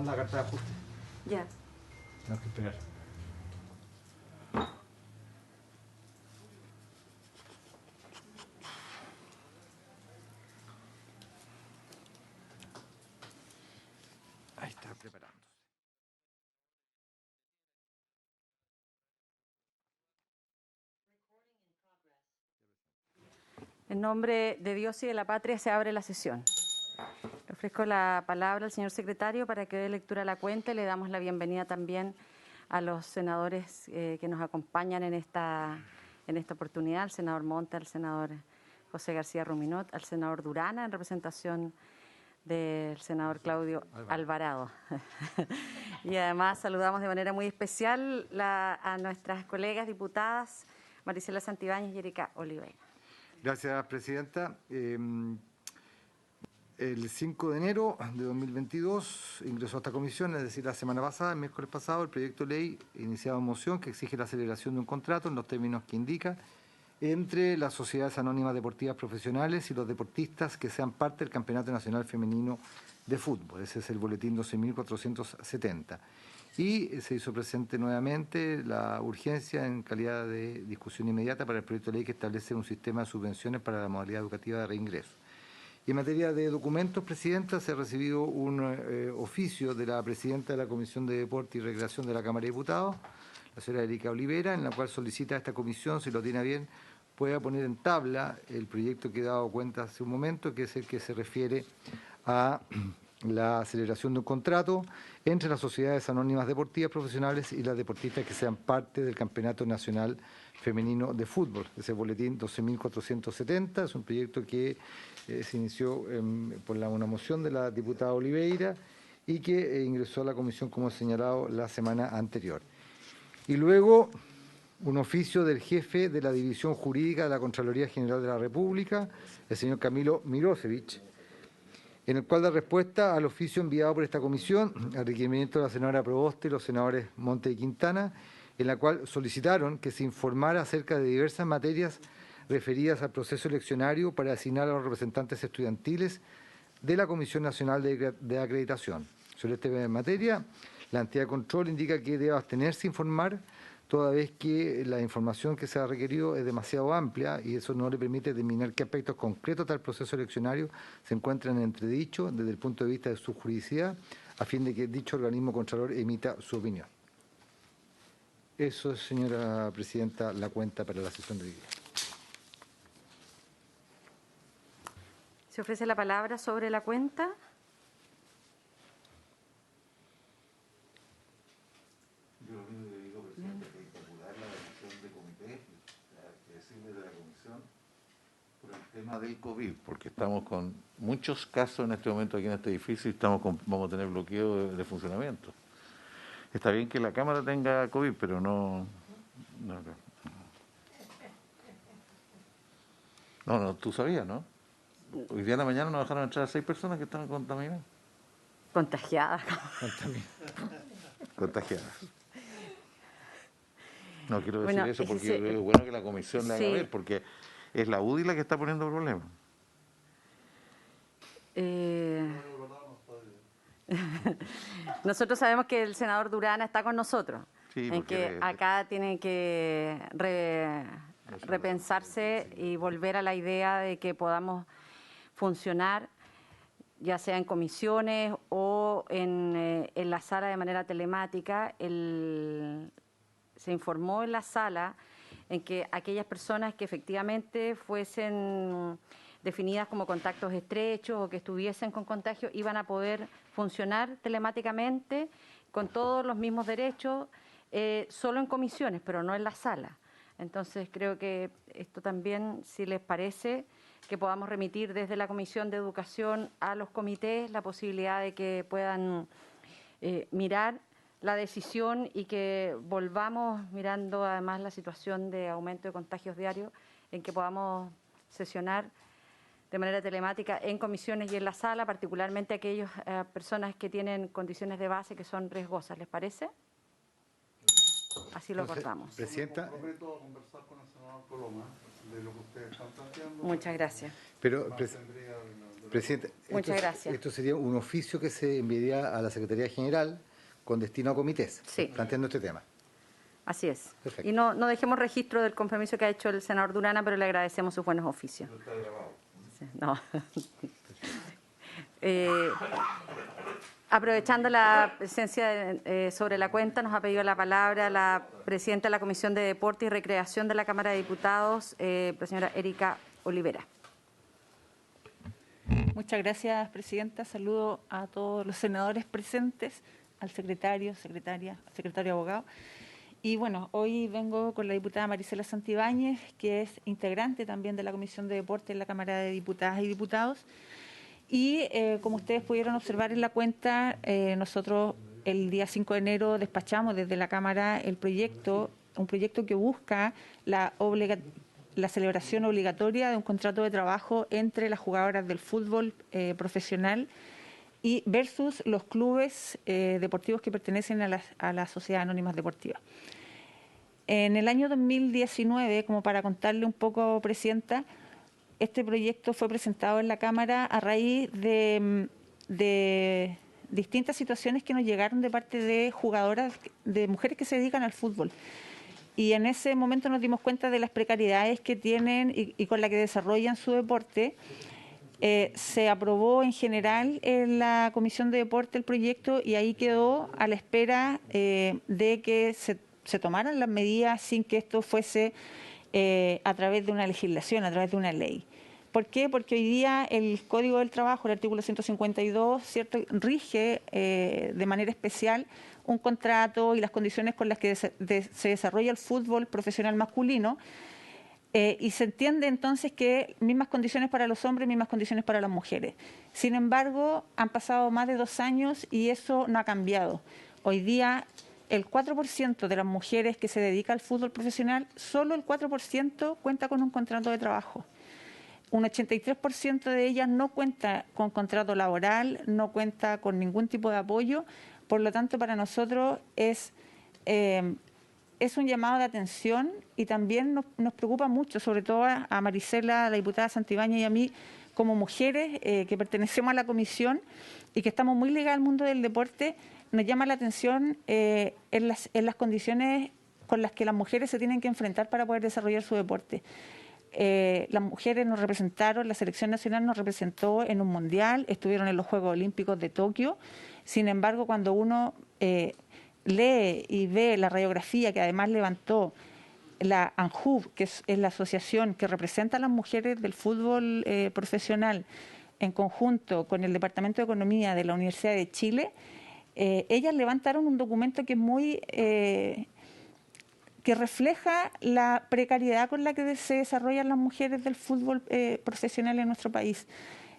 manda la carta de ajuste. Ya. Tenemos que esperar. Ahí está preparando. En nombre de Dios y de la patria se abre la sesión. Le ofrezco la palabra al señor secretario para que dé lectura a la cuenta y le damos la bienvenida también a los senadores que nos acompañan en esta oportunidad, al senador Monte, al senador José García Ruminot, al senador Durana, en representación del senador Claudio Alvarado. Y además saludamos de manera muy especial a nuestras colegas diputadas Marisela Santibáñez y Erika Oliveira. Gracias, Presidenta. El 5 de enero de 2022 ingresó a esta comisión, es decir, la semana pasada, el miércoles pasado, el proyecto de ley iniciado en moción que exige la celebración de un contrato en los términos que indica entre las sociedades anónimas deportivas profesionales y los deportistas que sean parte del Campeonato Nacional Femenino de Fútbol. Ese es el boletín 12.470. Y se hizo presente nuevamente la urgencia en calidad de discusión inmediata para el proyecto de ley que establece un sistema de subvenciones para la modalidad educativa de reingreso. Y en materia de documentos, Presidenta, se ha recibido un oficio de la Presidenta de la Comisión de Deporte y Recreación de la Cámara de Diputados, la señora Erika Oliveira, en la cual solicita a esta comisión, si lo tiene a bien, pueda poner en tabla el proyecto que he dado cuenta hace un momento, que es el que se refiere a la celebración de un contrato entre las sociedades anónimas deportivas profesionales y las deportistas que sean parte del Campeonato Nacional Femenino de Fútbol. Ese boletín 12.470 es un proyecto que se inició por una moción de la diputada Oliveira y que ingresó a la comisión, como he señalado, la semana anterior. Y luego un oficio del jefe de la División Jurídica de la Contraloría General de la República, el señor Camilo Mirosevich, en el cual da respuesta al oficio enviado por esta comisión, al requerimiento de la senadora Proboste y los senadores Monte y Quintana, en la cual solicitaron que se informara acerca de diversas materias referidas al proceso eleccionario para asignar a los representantes estudiantiles de la Comisión Nacional de Acreditación. Sobre esta materia, la entidad de control indica que debe abstenerse a informar, toda vez que la información que se ha requerido es demasiado amplia y eso no le permite determinar qué aspectos concretos del proceso eleccionario se encuentran en entredicho desde el punto de vista de su juridicidad, a fin de que dicho organismo contralor emita su opinión. Eso es, señora Presidenta, la cuenta para la sesión de hoy día. Se ofrece la palabra sobre la cuenta. Yo lo único que digo, Presidente, que hay que apurar la decisión de comité, que decirle de la comisión, por el tema del COVID, porque estamos con muchos casos en este momento aquí en este edificio y vamos a tener bloqueo de funcionamiento. Está bien que la Cámara tenga COVID, pero no, tú sabías, ¿no? Hoy día en la mañana nos dejaron entrar a 6 personas que estaban contaminadas. Contagiada. Contagiadas. No quiero decir Bueno, eso porque ese, es bueno que la comisión le haga sí. ver, porque es la UDI la que está poniendo problemas. Nosotros sabemos que el senador Durana está con nosotros, Sí, en que acá tiene que repensarse y volver a la idea de que podamos funcionar, ya sea en comisiones o en la sala de manera telemática. Se informó en la sala en que aquellas personas que efectivamente fuesen definidas como contactos estrechos o que estuviesen con contagio iban a poder funcionar telemáticamente con todos los mismos derechos, solo en comisiones, pero no en la sala. Entonces creo que esto también, si les parece, que podamos remitir desde la Comisión de Educación a los comités la posibilidad de que puedan mirar la decisión y que volvamos mirando además la situación de aumento de contagios diarios, en que podamos sesionar de manera telemática en comisiones y en la sala, particularmente aquellas personas que tienen condiciones de base que son riesgosas. ¿Les parece? Así lo acordamos. Presidenta. Me comprometo a conversar con el senador Coloma de lo que ustedes están planteando. Muchas gracias. Pero, Más tendría de Presidente, Muchas gracias. Esto sería un oficio que se enviaría a la Secretaría General con destino a comités, Sí. planteando este tema. Así es. Perfecto. Y no dejemos registro del compromiso que ha hecho el senador Durana, pero le agradecemos sus buenos oficios. Sí, no. Aprovechando la presencia sobre la cuenta, nos ha pedido la palabra la presidenta de la Comisión de Deporte y Recreación de la Cámara de Diputados, la señora Erika Olivera. Muchas gracias, presidenta. Saludo a todos los senadores presentes, al secretario, secretaria, al secretario abogado. Y bueno, hoy vengo con la diputada Marisela Santibáñez, que es integrante también de la Comisión de Deporte en la Cámara de Diputadas y Diputados. Y como ustedes pudieron observar en la cuenta, nosotros el día 5 de enero despachamos desde la Cámara un proyecto que busca la celebración obligatoria de un contrato de trabajo entre las jugadoras del fútbol profesional y versus los clubes deportivos que pertenecen a la Sociedad Anónimas Deportivas. En el año 2019, como para contarle un poco, presidenta, este proyecto fue presentado en la Cámara a raíz de distintas situaciones que nos llegaron de parte de jugadoras, de mujeres que se dedican al fútbol. Y en ese momento nos dimos cuenta de las precariedades que tienen y con la que desarrollan su deporte. Se aprobó en general en la Comisión de Deporte el proyecto y ahí quedó a la espera de que se tomaran las medidas sin que esto fuese a través de una legislación, a través de una ley. ¿Por qué? Porque hoy día el Código del Trabajo, el artículo 152, ¿cierto?, rige de manera especial un contrato y las condiciones con las que se desarrolla el fútbol profesional masculino, y se entiende entonces que mismas condiciones para los hombres, mismas condiciones para las mujeres. Sin embargo, han pasado más de 2 años y eso no ha cambiado. Hoy día el 4% de las mujeres que se dedica al fútbol profesional, solo el 4% cuenta con un contrato de trabajo. Un 83% de ellas no cuenta con contrato laboral, no cuenta con ningún tipo de apoyo. Por lo tanto, para nosotros es un llamado de atención y también nos preocupa mucho, sobre todo a Marisela, a la diputada Santibáñez y a mí, como mujeres que pertenecemos a la comisión y que estamos muy ligadas al mundo del deporte. Nos llama la atención en las condiciones con las que las mujeres se tienen que enfrentar para poder desarrollar su deporte. Las mujeres nos representaron, la selección nacional nos representó en un mundial, estuvieron en los Juegos Olímpicos de Tokio. Sin embargo, cuando uno lee y ve la radiografía que además levantó la ANJUV, que es la asociación que representa a las mujeres del fútbol profesional, en conjunto con el Departamento de Economía de la Universidad de Chile, ellas levantaron un documento que es muy que refleja la precariedad con la que se desarrollan las mujeres del fútbol profesional en nuestro país.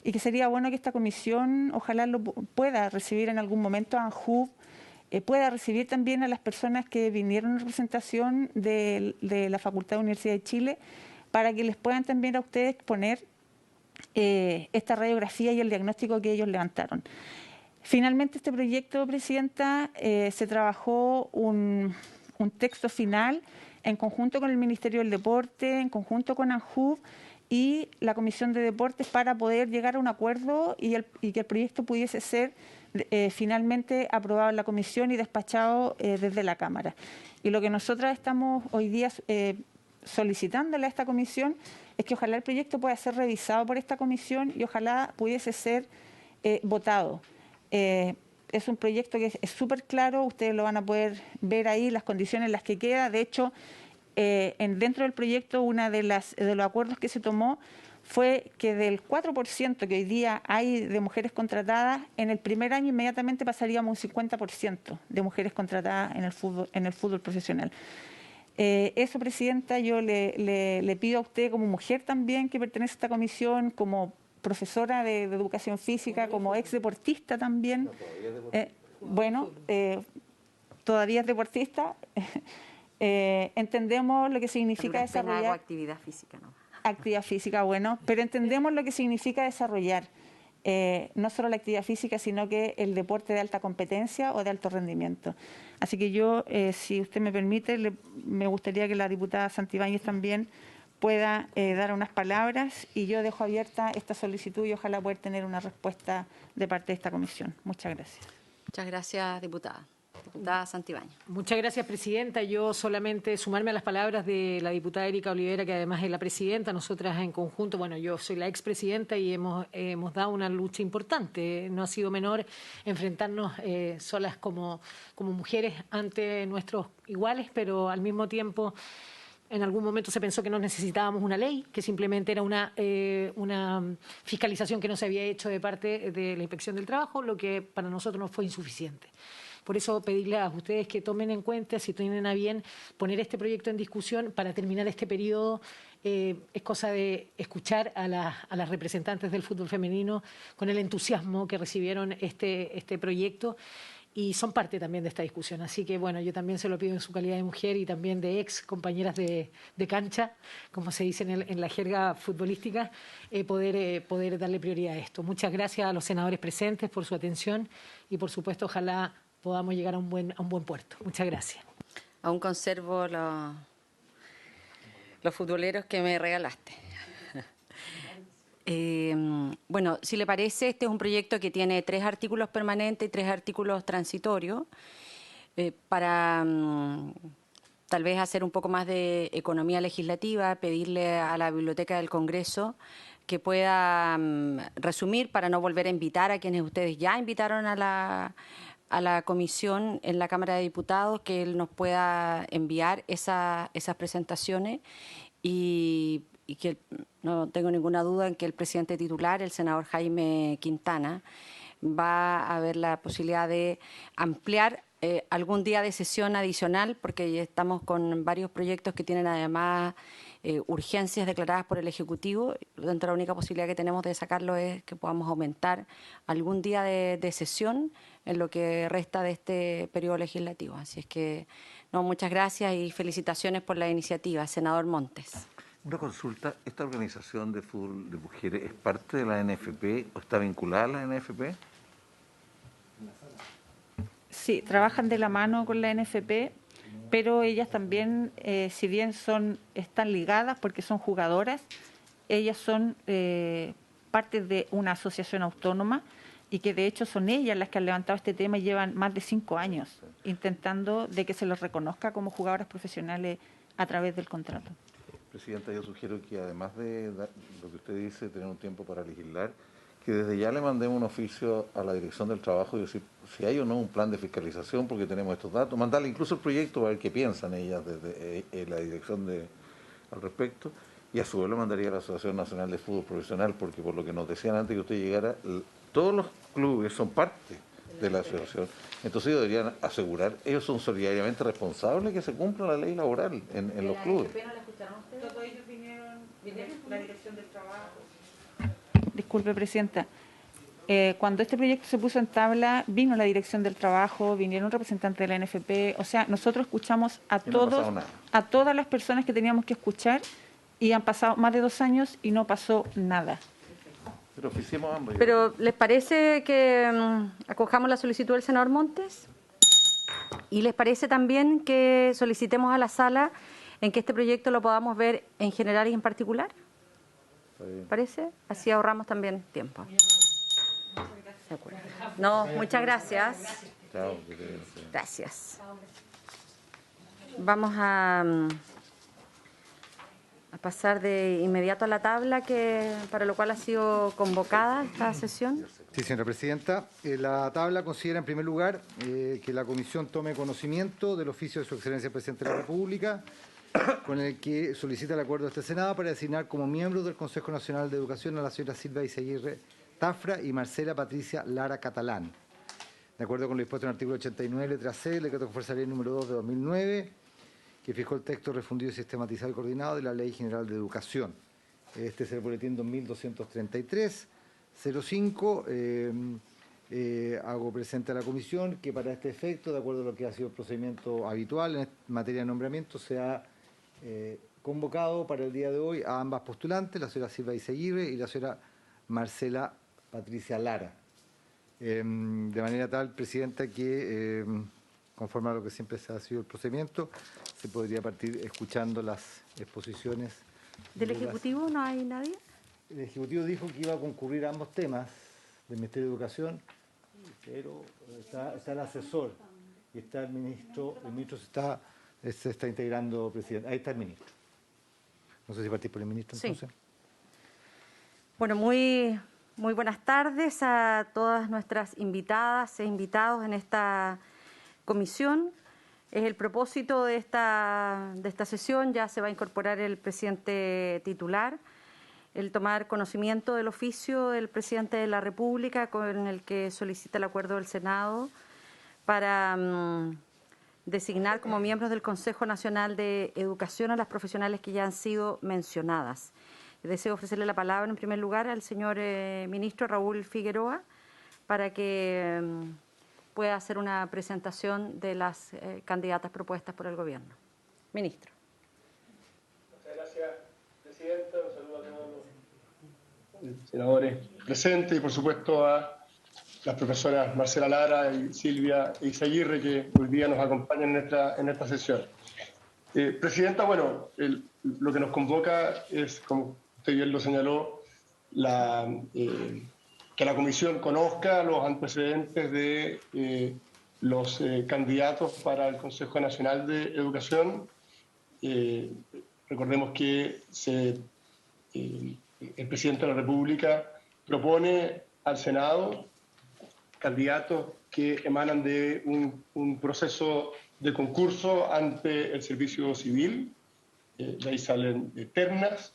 Y que sería bueno que esta comisión, ojalá lo pueda recibir en algún momento a ANJUV, pueda recibir también a las personas que vinieron en representación de la Facultad de Universidad de Chile, para que les puedan también a ustedes poner esta radiografía y el diagnóstico que ellos levantaron. Finalmente, este proyecto, presidenta, se trabajó un texto final en conjunto con el Ministerio del Deporte, en conjunto con ANJUV y la Comisión de Deportes, para poder llegar a un acuerdo y que el proyecto pudiese ser finalmente aprobado en la comisión y despachado desde la Cámara. Y lo que nosotras estamos hoy día solicitándole a esta comisión es que ojalá el proyecto pueda ser revisado por esta comisión y ojalá pudiese ser votado. Es un proyecto que es súper claro, ustedes lo van a poder ver ahí, las condiciones en las que queda. De hecho, dentro del proyecto, uno de los acuerdos que se tomó fue que del 4% que hoy día hay de mujeres contratadas, en el primer año inmediatamente pasaríamos un 50% de mujeres contratadas en el fútbol profesional. Eso, presidenta, yo le pido a usted como mujer también que pertenece a esta comisión, como profesora de educación física, como ex deportista también. Todavía es deportista. Entendemos lo que significa desarrollar. Hago actividad física, ¿no? Actividad física, bueno, pero entendemos lo que significa desarrollar no solo la actividad física, sino que el deporte de alta competencia o de alto rendimiento. Así que yo, si usted me permite, me gustaría que la diputada Santibáñez también pueda dar unas palabras, y yo dejo abierta esta solicitud y ojalá poder tener una respuesta de parte de esta comisión. Muchas gracias. Muchas gracias, diputada. Diputada Santibáñez. Muchas gracias, presidenta. Yo solamente sumarme a las palabras de la diputada Erika Olivera, que además es la presidenta. Nosotras en conjunto, bueno, yo soy la expresidenta y hemos dado una lucha importante. No ha sido menor enfrentarnos solas como mujeres ante nuestros iguales, pero al mismo tiempo en algún momento se pensó que no necesitábamos una ley, que simplemente era una fiscalización que no se había hecho de parte de la Inspección del Trabajo, lo que para nosotros no fue insuficiente. Por eso pedirle a ustedes que tomen en cuenta, si tienen a bien, poner este proyecto en discusión para terminar este periodo. Es cosa de escuchar a las representantes del fútbol femenino con el entusiasmo que recibieron este proyecto, y son parte también de esta discusión. Así que, bueno, yo también se lo pido en su calidad de mujer y también de ex compañeras de cancha, como se dice en la jerga futbolística, poder darle prioridad a esto. Muchas gracias a los senadores presentes por su atención y, por supuesto, ojalá podamos llegar a un buen puerto. Muchas gracias. Aún conservo los futboleros que me regalaste. Bueno, si le parece, este es un proyecto que tiene 3 artículos permanentes y 3 artículos transitorios. Para tal vez hacer un poco más de economía legislativa, pedirle a la Biblioteca del Congreso que pueda resumir, para no volver a invitar a quienes ustedes ya invitaron a la comisión en la Cámara de Diputados, que él nos pueda enviar esas presentaciones, y que no tengo ninguna duda en que el presidente titular, el senador Jaime Quintana, va a haber la posibilidad de ampliar algún día de sesión adicional, porque ya estamos con varios proyectos que tienen además urgencias declaradas por el Ejecutivo. Por lo tanto, la única posibilidad que tenemos de sacarlo es que podamos aumentar algún día de sesión en lo que resta de este periodo legislativo. Así es que, no, muchas gracias y felicitaciones por la iniciativa. Senador Montes. Una consulta, ¿esta organización de fútbol de mujeres es parte de la NFP o está vinculada a la NFP? Sí, trabajan de la mano con la NFP, pero ellas también, si bien están ligadas porque son jugadoras, ellas son parte de una asociación autónoma, y que de hecho son ellas las que han levantado este tema y llevan más de 5 años intentando de que se los reconozca como jugadoras profesionales a través del contrato. Presidenta, yo sugiero que además de lo que usted dice, tener un tiempo para legislar, que desde ya le mandemos un oficio a la Dirección del Trabajo y decir si hay o no un plan de fiscalización, porque tenemos estos datos, mandarle incluso el proyecto a ver qué piensan ellas desde la dirección al respecto, y a su vez lo mandaría a la Asociación Nacional de Fútbol Profesional, porque por lo que nos decían antes que usted llegara, todos los clubes son parte de la asociación. Entonces ellos deberían asegurar, ellos son solidariamente responsables que se cumpla la ley laboral en los clubes. Todos ellos vinieron la Dirección del Trabajo. Disculpe, presidenta. Cuando este proyecto se puso en tabla, vino la Dirección del Trabajo, vinieron representantes de la NFP. O sea, nosotros escuchamos a todas las personas que teníamos que escuchar, y han pasado más de 2 años y no pasó nada. Pero oficiemos ambos. Pero, ¿les parece que acojamos la solicitud del senador Montes? ¿Y les parece también que solicitemos a la sala en que este proyecto lo podamos ver en general y en particular? ¿Parece? Así ahorramos también tiempo. De acuerdo. No, muchas gracias. Chao. Gracias. Vamos a pasar de inmediato a la tabla para lo cual ha sido convocada esta sesión. Sí, señora presidenta. La tabla considera, en primer lugar, que la comisión tome conocimiento del oficio de su excelencia el presidente de la República, con el que solicita el acuerdo de este Senado para designar como miembros del Consejo Nacional de Educación a la señora Silvia Izaguirre Tafra y Marcela Patricia Lara Catalán. De acuerdo con lo dispuesto en el artículo 89, letra C, del decreto que fuerza ley número 2 de 2009, que fijó el texto refundido, sistematizado y coordinado de la Ley General de Educación. Este es el boletín 2233-05. Hago presente a la comisión que para este efecto, de acuerdo a lo que ha sido el procedimiento habitual en materia de nombramiento, se ha convocado para el día de hoy a ambas postulantes, la señora Silvia Izaguirre y la señora Marcela Patricia Lara. De manera tal, presidenta, que conforme a lo que siempre ha sido el procedimiento, se podría partir escuchando las exposiciones ¿Del Ejecutivo no hay nadie? El Ejecutivo dijo que iba a concurrir a ambos temas del Ministerio de Educación, pero está el asesor y está el ministro se está integrando, presidente. Ahí está el ministro. No sé si partís por el ministro entonces. Sí. Bueno, muy buenas tardes a todas nuestras invitadas e invitados en esta comisión. Es el propósito de esta sesión, ya se va a incorporar el presidente titular, el tomar conocimiento del oficio del presidente de la República con el que solicita el acuerdo del Senado para designar como miembros del Consejo Nacional de Educación a las profesionales que ya han sido mencionadas. Deseo ofrecerle la palabra en primer lugar al señor ministro Raúl Figueroa para que pueda hacer una presentación de las candidatas propuestas por el Gobierno. Ministro. Muchas gracias, Presidenta. Un saludo a todos los senadores presentes y, por supuesto, a las profesoras Marcela Lara y Silvia Izaguirre, que hoy día nos acompañan en esta sesión. Presidenta, bueno, lo que nos convoca es, como usted bien lo señaló, que la Comisión conozca los antecedentes de los candidatos para el Consejo Nacional de Educación. Recordemos que el presidente de la República propone al Senado candidatos que emanan de un proceso de concurso ante el Servicio Civil. De ahí salen ternas.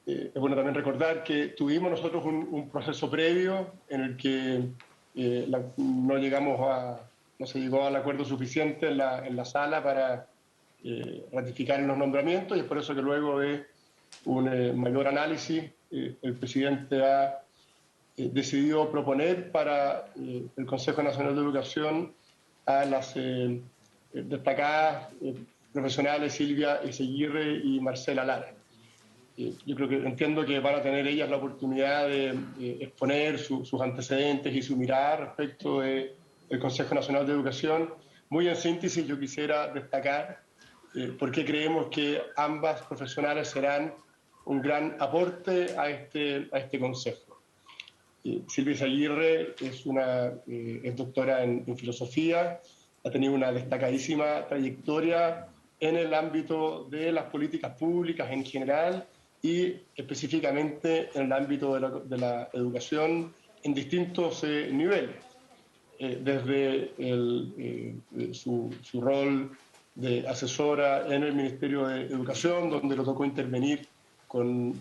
Es bueno también recordar que tuvimos nosotros un proceso previo en el que no se llegó al acuerdo suficiente en la sala para ratificar los nombramientos, y es por eso que luego de un mayor análisis el presidente ha decidió proponer para el Consejo Nacional de Educación a las destacadas profesionales Silvia Izaguirre y Marcela Lara. Yo entiendo que van a tener ellas la oportunidad de exponer sus antecedentes y su mirada respecto del Consejo Nacional de Educación. Muy en síntesis, yo quisiera destacar por qué creemos que ambas profesionales serán un gran aporte a este Consejo. Silvia Izaguirre es doctora en filosofía, ha tenido una destacadísima trayectoria en el ámbito de las políticas públicas en general y específicamente en el ámbito de la educación en distintos niveles, desde su rol de asesora en el Ministerio de Educación, donde le tocó intervenir con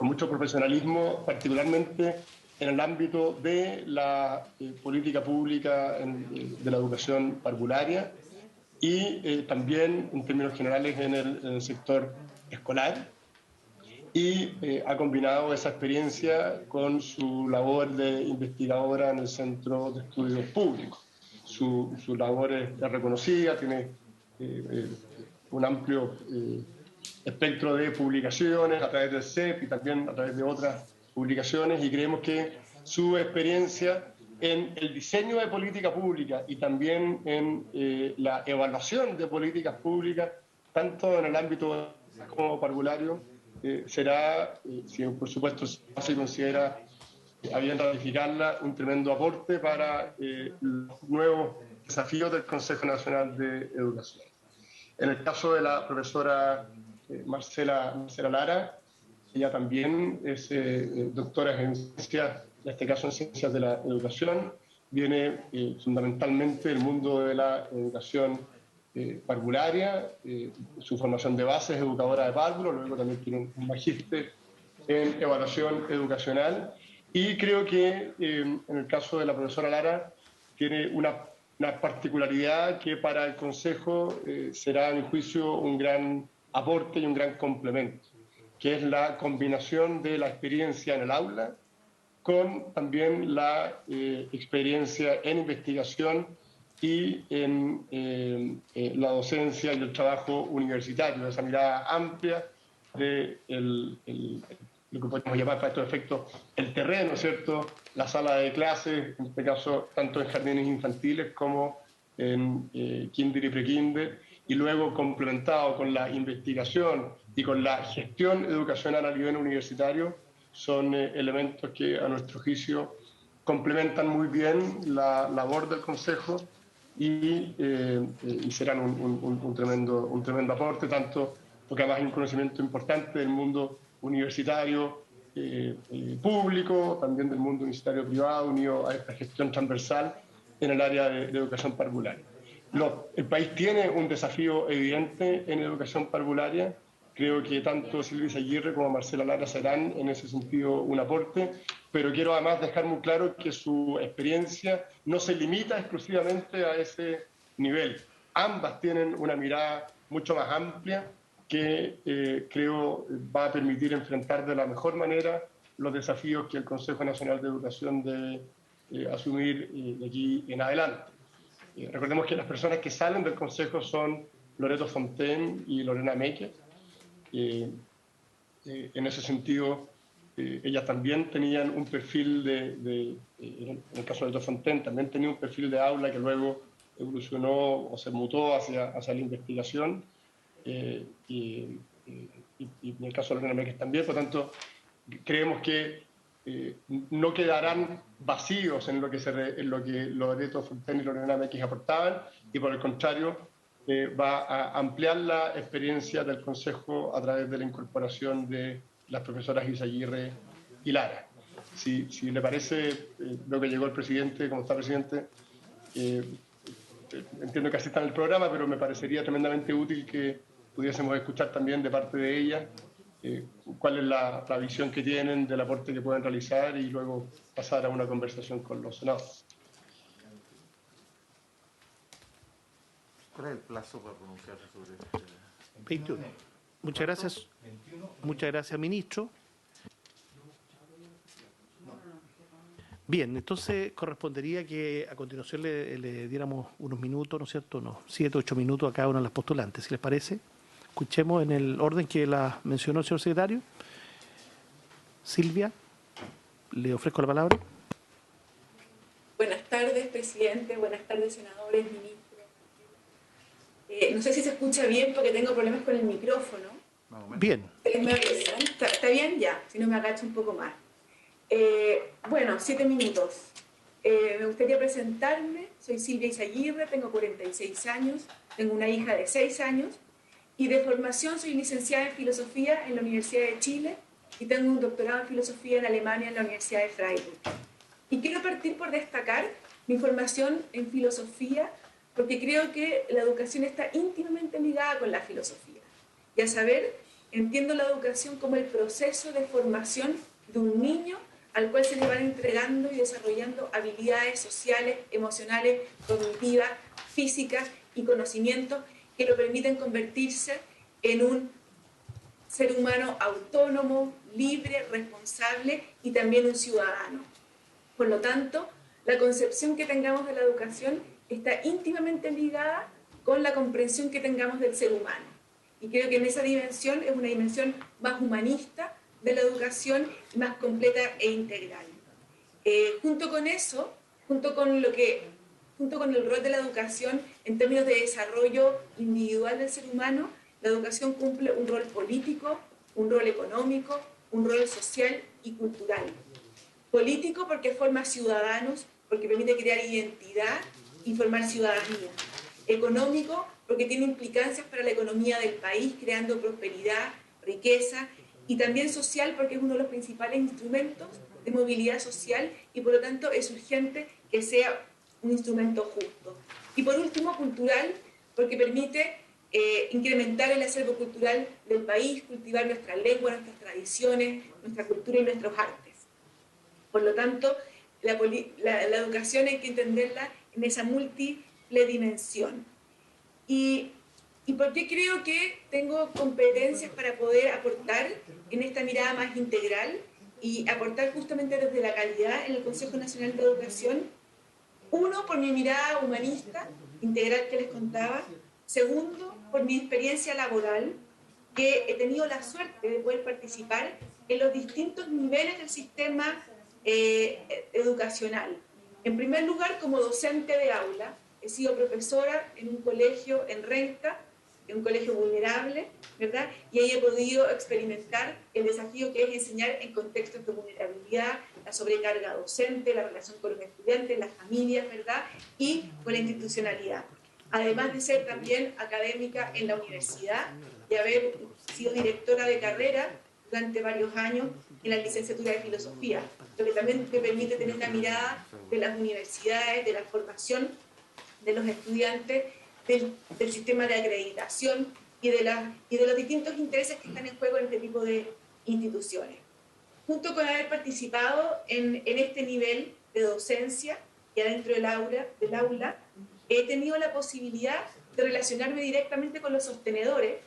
mucho profesionalismo, particularmente en el ámbito de la política pública de la educación parvularia y también en términos generales en el sector escolar, y ha combinado esa experiencia con su labor de investigadora en el Centro de Estudios Públicos. Su labor es reconocida, tiene un amplio espectro de publicaciones a través del CEP y también a través de otras publicaciones, y creemos que su experiencia en el diseño de política pública y también en la evaluación de políticas públicas, tanto en el ámbito como parvulario, será, si por supuesto se considera a bien ratificarla, un tremendo aporte para los nuevos desafíos del Consejo Nacional de Educación. En el caso de la profesora Marcela Lara, ella también es doctora en ciencias, en este caso en ciencias de la educación, viene fundamentalmente del mundo de la educación parvularia, su formación de base es educadora de párvulos, luego también tiene un magíster en evaluación educacional, y creo que en el caso de la profesora Lara tiene una particularidad que para el Consejo será, a mi juicio, un gran aporte y un gran complemento, que es la combinación de la experiencia en el aula con también la experiencia en investigación y en la docencia y el trabajo universitario, esa mirada amplia de lo que podemos llamar para estos efectos el terreno, ¿cierto? La sala de clases, en este caso tanto en jardines infantiles como en kinder y prekinder, y luego complementado con la investigación y con la gestión educacional a nivel universitario, son elementos que a nuestro juicio complementan muy bien la labor del Consejo y serán un tremendo aporte, tanto porque además hay un conocimiento importante del mundo universitario público, también del mundo universitario privado, unido a esta gestión transversal en el área de educación parvularia. El país tiene un desafío evidente en educación parvularia. Creo que tanto Silvia Aguirre como Marcela Lara serán en ese sentido un aporte, pero quiero además dejar muy claro que su experiencia no se limita exclusivamente a ese nivel. Ambas tienen una mirada mucho más amplia que creo va a permitir enfrentar de la mejor manera los desafíos que el Consejo Nacional de Educación debe asumir de aquí en adelante. Recordemos que las personas que salen del Consejo son Loreto Fontaine y Lorena Meque. En ese sentido, ellas también tenían un perfil en el caso de Loreto Fontaine, también tenía un perfil de aula que luego evolucionó o se mutó hacia la investigación. Y en el caso de Lorena Meque también, por tanto, creemos que no quedarán vacíos en lo que Loreto Fontaine y Lorena Meque aportaban, y por el contrario, va a ampliar la experiencia del Consejo a través de la incorporación de las profesoras Izaguirre y Lara. Si le parece, veo que llegó el presidente, como está el presidente, entiendo que así está en el programa, pero me parecería tremendamente útil que pudiésemos escuchar también de parte de ella cuál es la visión que tienen del aporte que pueden realizar y luego pasar a una conversación con los senadores. ¿Cuál es el plazo para pronunciarse sobre este? 21. Muchas gracias. Muchas gracias, ministro. Bien, entonces correspondería que a continuación le diéramos unos minutos, ¿no es cierto? Unos 7, 8 minutos a cada una de las postulantes, si les parece. Escuchemos en el orden que la mencionó el señor secretario. Silvia, le ofrezco la palabra. Buenas tardes, presidente. Buenas tardes, senadores, ministros. No sé si se escucha bien porque tengo problemas con el micrófono. Bien. ¿Me avisan? ¿Está bien? Ya, si no me agacho un poco más. Bueno, 7 minutos. Me gustaría presentarme. Soy Silvia Izaguirre, tengo 46 años, tengo una hija de 6 años y de formación soy licenciada en Filosofía en la Universidad de Chile y tengo un doctorado en Filosofía en Alemania en la Universidad de Freiburg. Y quiero partir por destacar mi formación en Filosofía porque creo que la educación está íntimamente ligada con la filosofía. Y a saber, entiendo la educación como el proceso de formación de un niño al cual se le van entregando y desarrollando habilidades sociales, emocionales, cognitivas, físicas y conocimientos que lo permiten convertirse en un ser humano autónomo, libre, responsable y también un ciudadano. Por lo tanto, la concepción que tengamos de la educación está íntimamente ligada con la comprensión que tengamos del ser humano. Y creo que en esa dimensión es una dimensión más humanista de la educación, más completa e integral. Junto con eso, junto con el rol de la educación en términos de desarrollo individual del ser humano, la educación cumple un rol político, un rol económico, un rol social y cultural. Político porque forma ciudadanos, porque permite crear identidad y formar ciudadanía. Económico porque tiene implicancias para la economía del país, creando prosperidad, riqueza, y también social porque es uno de los principales instrumentos de movilidad social y por lo tanto es urgente que sea un instrumento justo. Y por último, cultural, porque permite incrementar el acervo cultural del país, cultivar nuestra lengua, nuestras tradiciones, nuestra cultura y nuestros artes. Por lo tanto, la educación hay que entenderla en esa múltiple dimensión. ¿Y por qué creo que tengo competencias para poder aportar en esta mirada más integral y aportar justamente desde la calidad en el Consejo Nacional de Educación? Uno, por mi mirada humanista, integral que les contaba. Segundo, por mi experiencia laboral, que he tenido la suerte de poder participar en los distintos niveles del sistema educacional. En primer lugar, como docente de aula, he sido profesora en un colegio en Renca en un colegio vulnerable, ¿verdad? Y ahí he podido experimentar el desafío que es enseñar en contextos de vulnerabilidad, la sobrecarga docente, la relación con los estudiantes, las familias, ¿verdad? Y con la institucionalidad. Además de ser también académica en la universidad y haber sido directora de carrera durante varios años en la licenciatura de Filosofía, lo que también me permite tener una mirada de las universidades, de la formación de los estudiantes, del sistema de acreditación y de los distintos intereses que están en juego en este tipo de instituciones. Junto con haber participado en este nivel de docencia y adentro del aula, he tenido la posibilidad de relacionarme directamente con los sostenedores,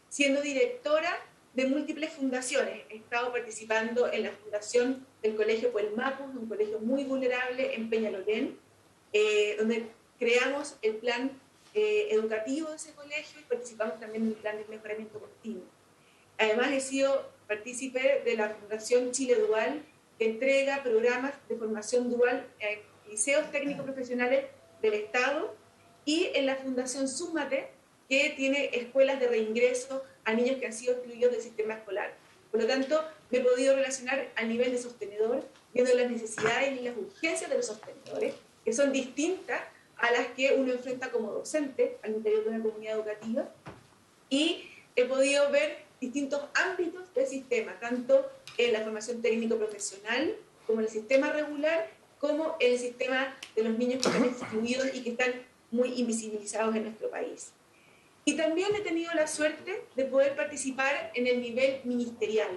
siendo directora de múltiples fundaciones. He estado participando en la fundación del Colegio Puelmapus, un colegio muy vulnerable en Peñalolén, donde creamos el plan educativo de ese colegio y participamos también en el plan de mejoramiento continuo. Además, he sido partícipe de la Fundación Chile Dual, que entrega programas de formación dual en liceos técnicos profesionales del Estado, y en la Fundación Súmate, que tiene escuelas de reingreso a niños que han sido excluidos del sistema escolar. Por lo tanto, me he podido relacionar al nivel de sostenedor, viendo las necesidades y las urgencias de los sostenedores, que son distintas a las que uno enfrenta como docente al interior de una comunidad educativa, y he podido ver distintos ámbitos del sistema, tanto en la formación técnico-profesional, como en el sistema regular, como en el sistema de los niños que están excluidos y que están muy invisibilizados en nuestro país. Y también he tenido la suerte de poder participar en el nivel ministerial.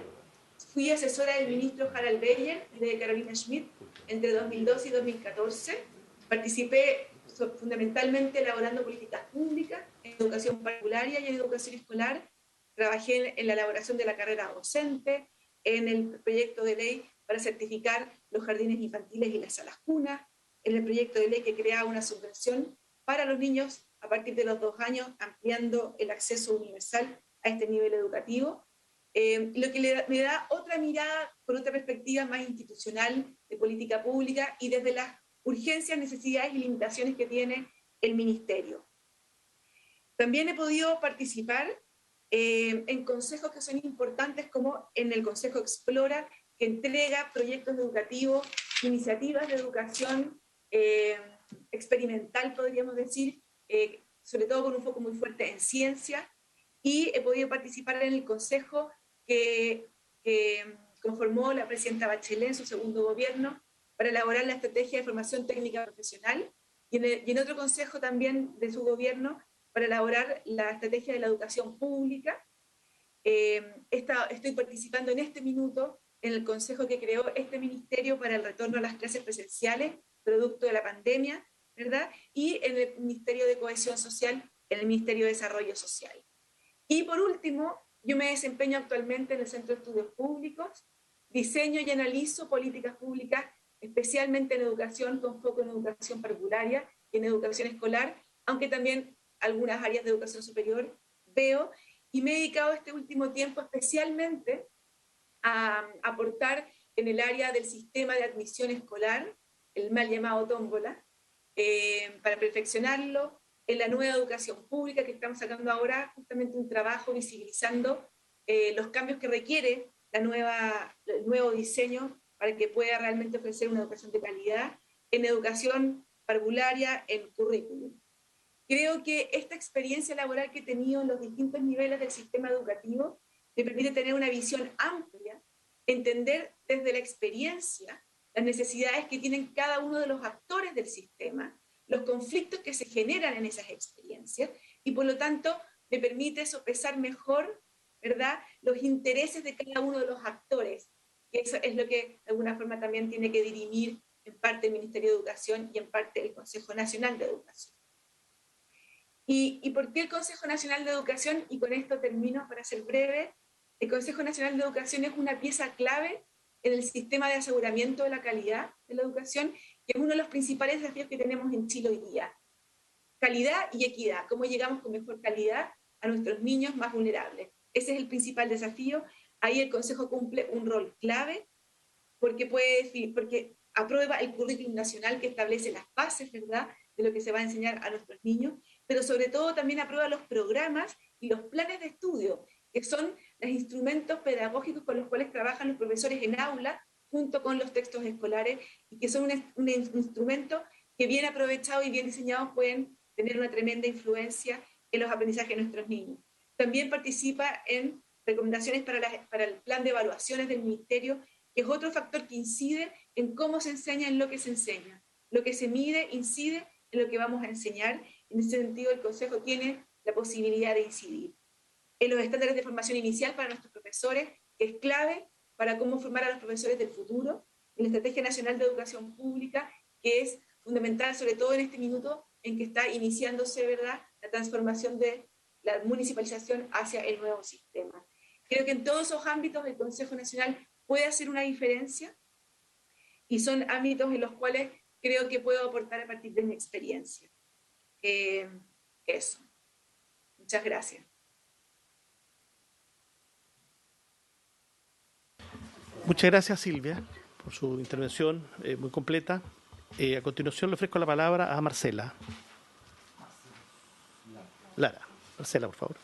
Fui asesora del ministro Harald Beyer y de Carolina Schmidt entre 2012 y 2014. Participé fundamentalmente elaborando políticas públicas en educación parvularia y en educación escolar. Trabajé en la elaboración de la carrera docente, en el proyecto de ley para certificar los jardines infantiles y las salas cunas, en el proyecto de ley que creaba una subvención para los niños a partir de los 2 años, ampliando el acceso universal a este nivel educativo, lo que me da otra mirada con otra perspectiva más institucional de política pública y desde las urgencias, necesidades y limitaciones que tiene el ministerio. También he podido participar en consejos que son importantes, como en el Consejo Explora, que entrega proyectos educativos, iniciativas de educación experimental, podríamos decir, sobre todo con un foco muy fuerte en ciencia, y he podido participar en el consejo que conformó la presidenta Bachelet en su segundo gobierno para elaborar la estrategia de formación técnica profesional, y en otro consejo también de su gobierno para elaborar la estrategia de la educación pública. Estoy participando en este minuto en el consejo que creó este ministerio para el retorno a las clases presenciales, producto de la pandemia, ¿verdad? Y en el Ministerio de Cohesión Social, en el Ministerio de Desarrollo Social. Y por último, yo me desempeño actualmente en el Centro de Estudios Públicos, diseño y analizo políticas públicas, especialmente en educación, con foco en educación parvularia y en educación escolar, aunque también algunas áreas de educación superior veo, y me he dedicado este último tiempo especialmente a aportar en el área del sistema de admisión escolar, el mal llamado tómbola, para perfeccionarlo, en la nueva educación pública, que estamos sacando ahora justamente un trabajo visibilizando los cambios que requiere el nuevo diseño para que pueda realmente ofrecer una educación de calidad, en educación parvularia, en currículum. Creo que esta experiencia laboral que he tenido en los distintos niveles del sistema educativo me permite tener una visión amplia, entender desde la experiencia las necesidades que tienen cada uno de los actores del sistema, los conflictos que se generan en esas experiencias, y por lo tanto me permite sopesar mejor, ¿verdad?, los intereses de cada uno de los actores, que eso es lo que de alguna forma también tiene que dirimir en parte el Ministerio de Educación y en parte el Consejo Nacional de Educación. ¿Y por qué el Consejo Nacional de Educación? Y con esto termino para ser breve. El Consejo Nacional de Educación es una pieza clave en el sistema de aseguramiento de la calidad de la educación, que es uno de los principales desafíos que tenemos en Chile hoy día. Calidad y equidad, cómo llegamos con mejor calidad a nuestros niños más vulnerables. Ese es el principal desafío. Ahí el Consejo cumple un rol clave, porque aprueba el currículum nacional que establece las bases, ¿verdad?, de lo que se va a enseñar a nuestros niños, pero sobre todo también aprueba los programas y los planes de estudio, que son los instrumentos pedagógicos con los cuales trabajan los profesores en aula, junto con los textos escolares, y que son un instrumento que bien aprovechados y bien diseñados pueden tener una tremenda influencia en los aprendizajes de nuestros niños. También participa en recomendaciones para el plan de evaluaciones del Ministerio, que es otro factor que incide en cómo se enseña, en lo que se enseña. Lo que se mide incide en lo que vamos a enseñar. En ese sentido, el Consejo tiene la posibilidad de incidir. En los estándares de formación inicial para nuestros profesores, que es clave para cómo formar a los profesores del futuro. En la Estrategia Nacional de Educación Pública, que es fundamental, sobre todo en este minuto en que está iniciándose, ¿verdad?, la transformación de la municipalización hacia el nuevo sistema. Creo que en todos esos ámbitos el Consejo Nacional puede hacer una diferencia y son ámbitos en los cuales creo que puedo aportar a partir de mi experiencia. Eso. Muchas gracias. Muchas gracias, Silvia, por su intervención muy completa. A continuación le ofrezco la palabra a Marcela. Lara. Marcela, por favor.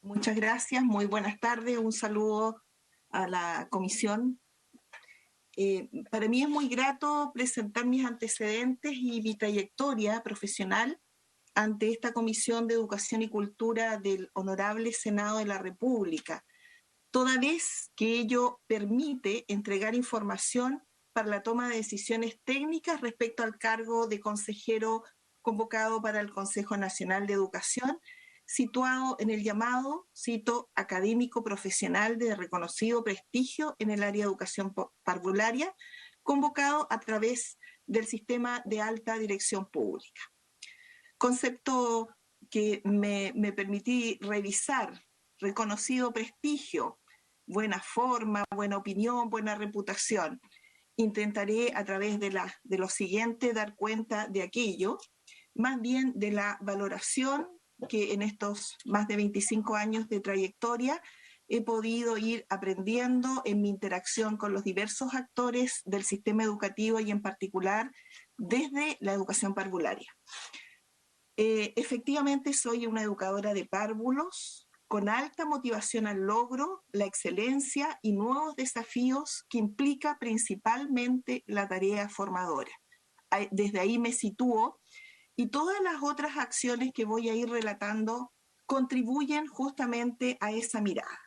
Muchas gracias, muy buenas tardes, un saludo a la comisión. Para mí es muy grato presentar mis antecedentes y mi trayectoria profesional ante esta Comisión de Educación y Cultura del Honorable Senado de la República, toda vez que ello permite entregar información para la toma de decisiones técnicas respecto al cargo de consejero convocado para el Consejo Nacional de Educación, situado en el llamado, cito, académico profesional de reconocido prestigio en el área de educación parvularia, convocado a través del sistema de alta dirección pública. Concepto que me permití revisar: reconocido prestigio, buena forma, buena opinión, buena reputación. Intentaré a través de lo siguiente dar cuenta de aquello, más bien de la valoración que en estos más de 25 años de trayectoria he podido ir aprendiendo en mi interacción con los diversos actores del sistema educativo y en particular desde la educación parvularia. Efectivamente soy una educadora de párvulos con alta motivación al logro, la excelencia y nuevos desafíos que implica principalmente la tarea formadora. Desde ahí me sitúo y todas las otras acciones que voy a ir relatando contribuyen justamente a esa mirada.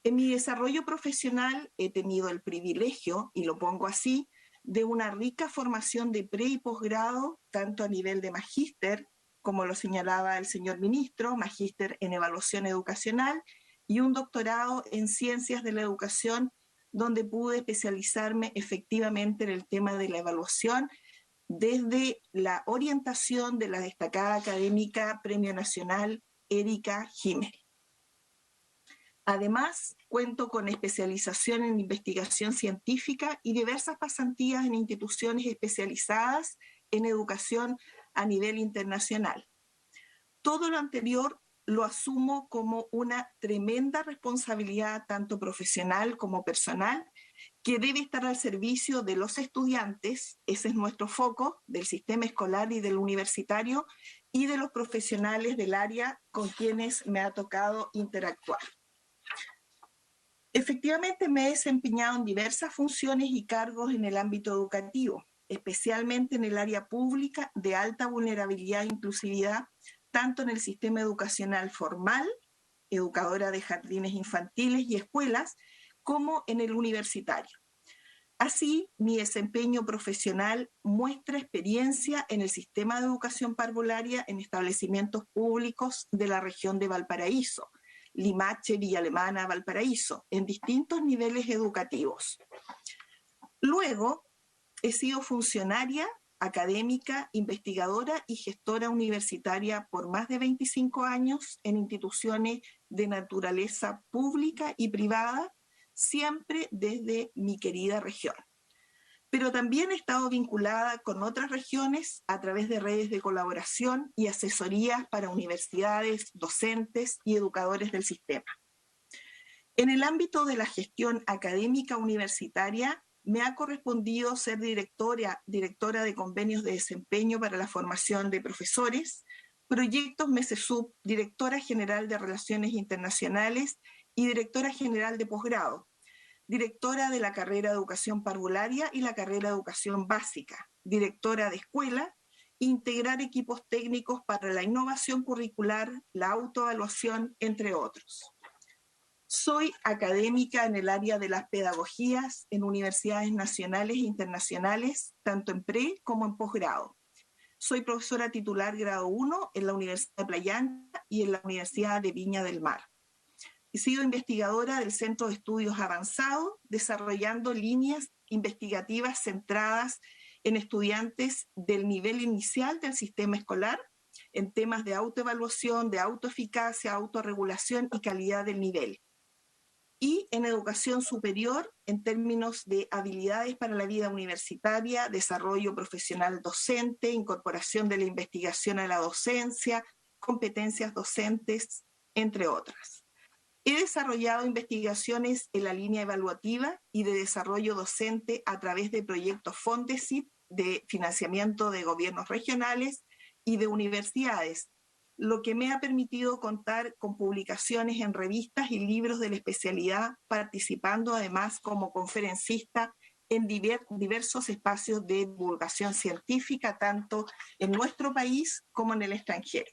En mi desarrollo profesional he tenido el privilegio, y lo pongo así, de una rica formación de pre- y posgrado, tanto a nivel de magíster, como lo señalaba el señor ministro, magíster en evaluación educacional, y un doctorado en ciencias de la educación, donde pude especializarme efectivamente en el tema de la evaluación, desde la orientación de la destacada académica Premio Nacional Erika Jiménez. Además, cuento con especialización en investigación científica y diversas pasantías en instituciones especializadas en educación a nivel internacional. Todo lo anterior lo asumo como una tremenda responsabilidad, tanto profesional como personal, que debe estar al servicio de los estudiantes, ese es nuestro foco, del sistema escolar y del universitario, y de los profesionales del área con quienes me ha tocado interactuar. Efectivamente, me he desempeñado en diversas funciones y cargos en el ámbito educativo, especialmente en el área pública de alta vulnerabilidad e inclusividad, tanto en el sistema educacional formal, educadora de jardines infantiles y escuelas, como en el universitario. Así, mi desempeño profesional muestra experiencia en el sistema de educación parvularia en establecimientos públicos de la región de Valparaíso, Limache, Villa Alemana, Valparaíso, en distintos niveles educativos. Luego, he sido funcionaria, académica, investigadora y gestora universitaria por más de 25 años en instituciones de naturaleza pública y privada, siempre desde mi querida región. Pero también he estado vinculada con otras regiones a través de redes de colaboración y asesorías para universidades, docentes y educadores del sistema. En el ámbito de la gestión académica universitaria, me ha correspondido ser directora de convenios de desempeño para la formación de profesores, proyectos MESESUB, directora general de Relaciones Internacionales y directora general de posgrado, directora de la carrera de Educación Parvularia y la carrera de Educación Básica, directora de escuela, integrar equipos técnicos para la innovación curricular, la autoevaluación, entre otros. Soy académica en el área de las pedagogías en universidades nacionales e internacionales, tanto en pre como en posgrado. Soy profesora titular grado 1 en la Universidad de Playa Ancha y en la Universidad de Viña del Mar. He sido investigadora del Centro de Estudios Avanzados, desarrollando líneas investigativas centradas en estudiantes del nivel inicial del sistema escolar, en temas de autoevaluación, de autoeficacia, autorregulación y calidad del nivel. Y en educación superior, en términos de habilidades para la vida universitaria, desarrollo profesional docente, incorporación de la investigación a la docencia, competencias docentes, entre otras. He desarrollado investigaciones en la línea evaluativa y de desarrollo docente a través de proyectos Fondesit de financiamiento de gobiernos regionales y de universidades, lo que me ha permitido contar con publicaciones en revistas y libros de la especialidad, participando además como conferencista en diversos espacios de divulgación científica, tanto en nuestro país como en el extranjero.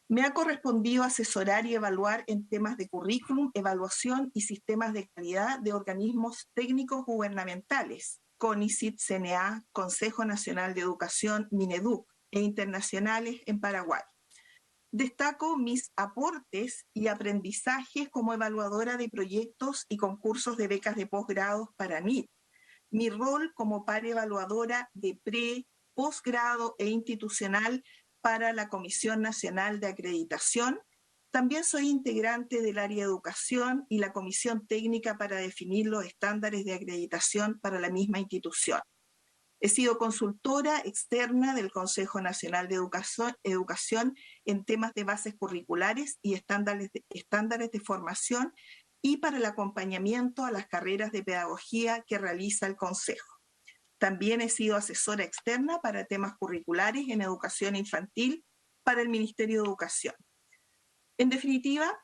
Me ha correspondido asesorar y evaluar en temas de currículum, evaluación y sistemas de calidad de organismos técnicos gubernamentales, CONICYT, CNA, Consejo Nacional de Educación, Mineduc, e internacionales en Paraguay. Destaco mis aportes y aprendizajes como evaluadora de proyectos y concursos de becas de posgrado para NIT, mi rol como par evaluadora de pre, posgrado e institucional para la Comisión Nacional de Acreditación. También soy integrante del área de educación y la comisión técnica para definir los estándares de acreditación para la misma institución. He sido consultora externa del Consejo Nacional de Educación en temas de bases curriculares y estándares de formación y para el acompañamiento a las carreras de pedagogía que realiza el Consejo. También he sido asesora externa para temas curriculares en educación infantil para el Ministerio de Educación. En definitiva,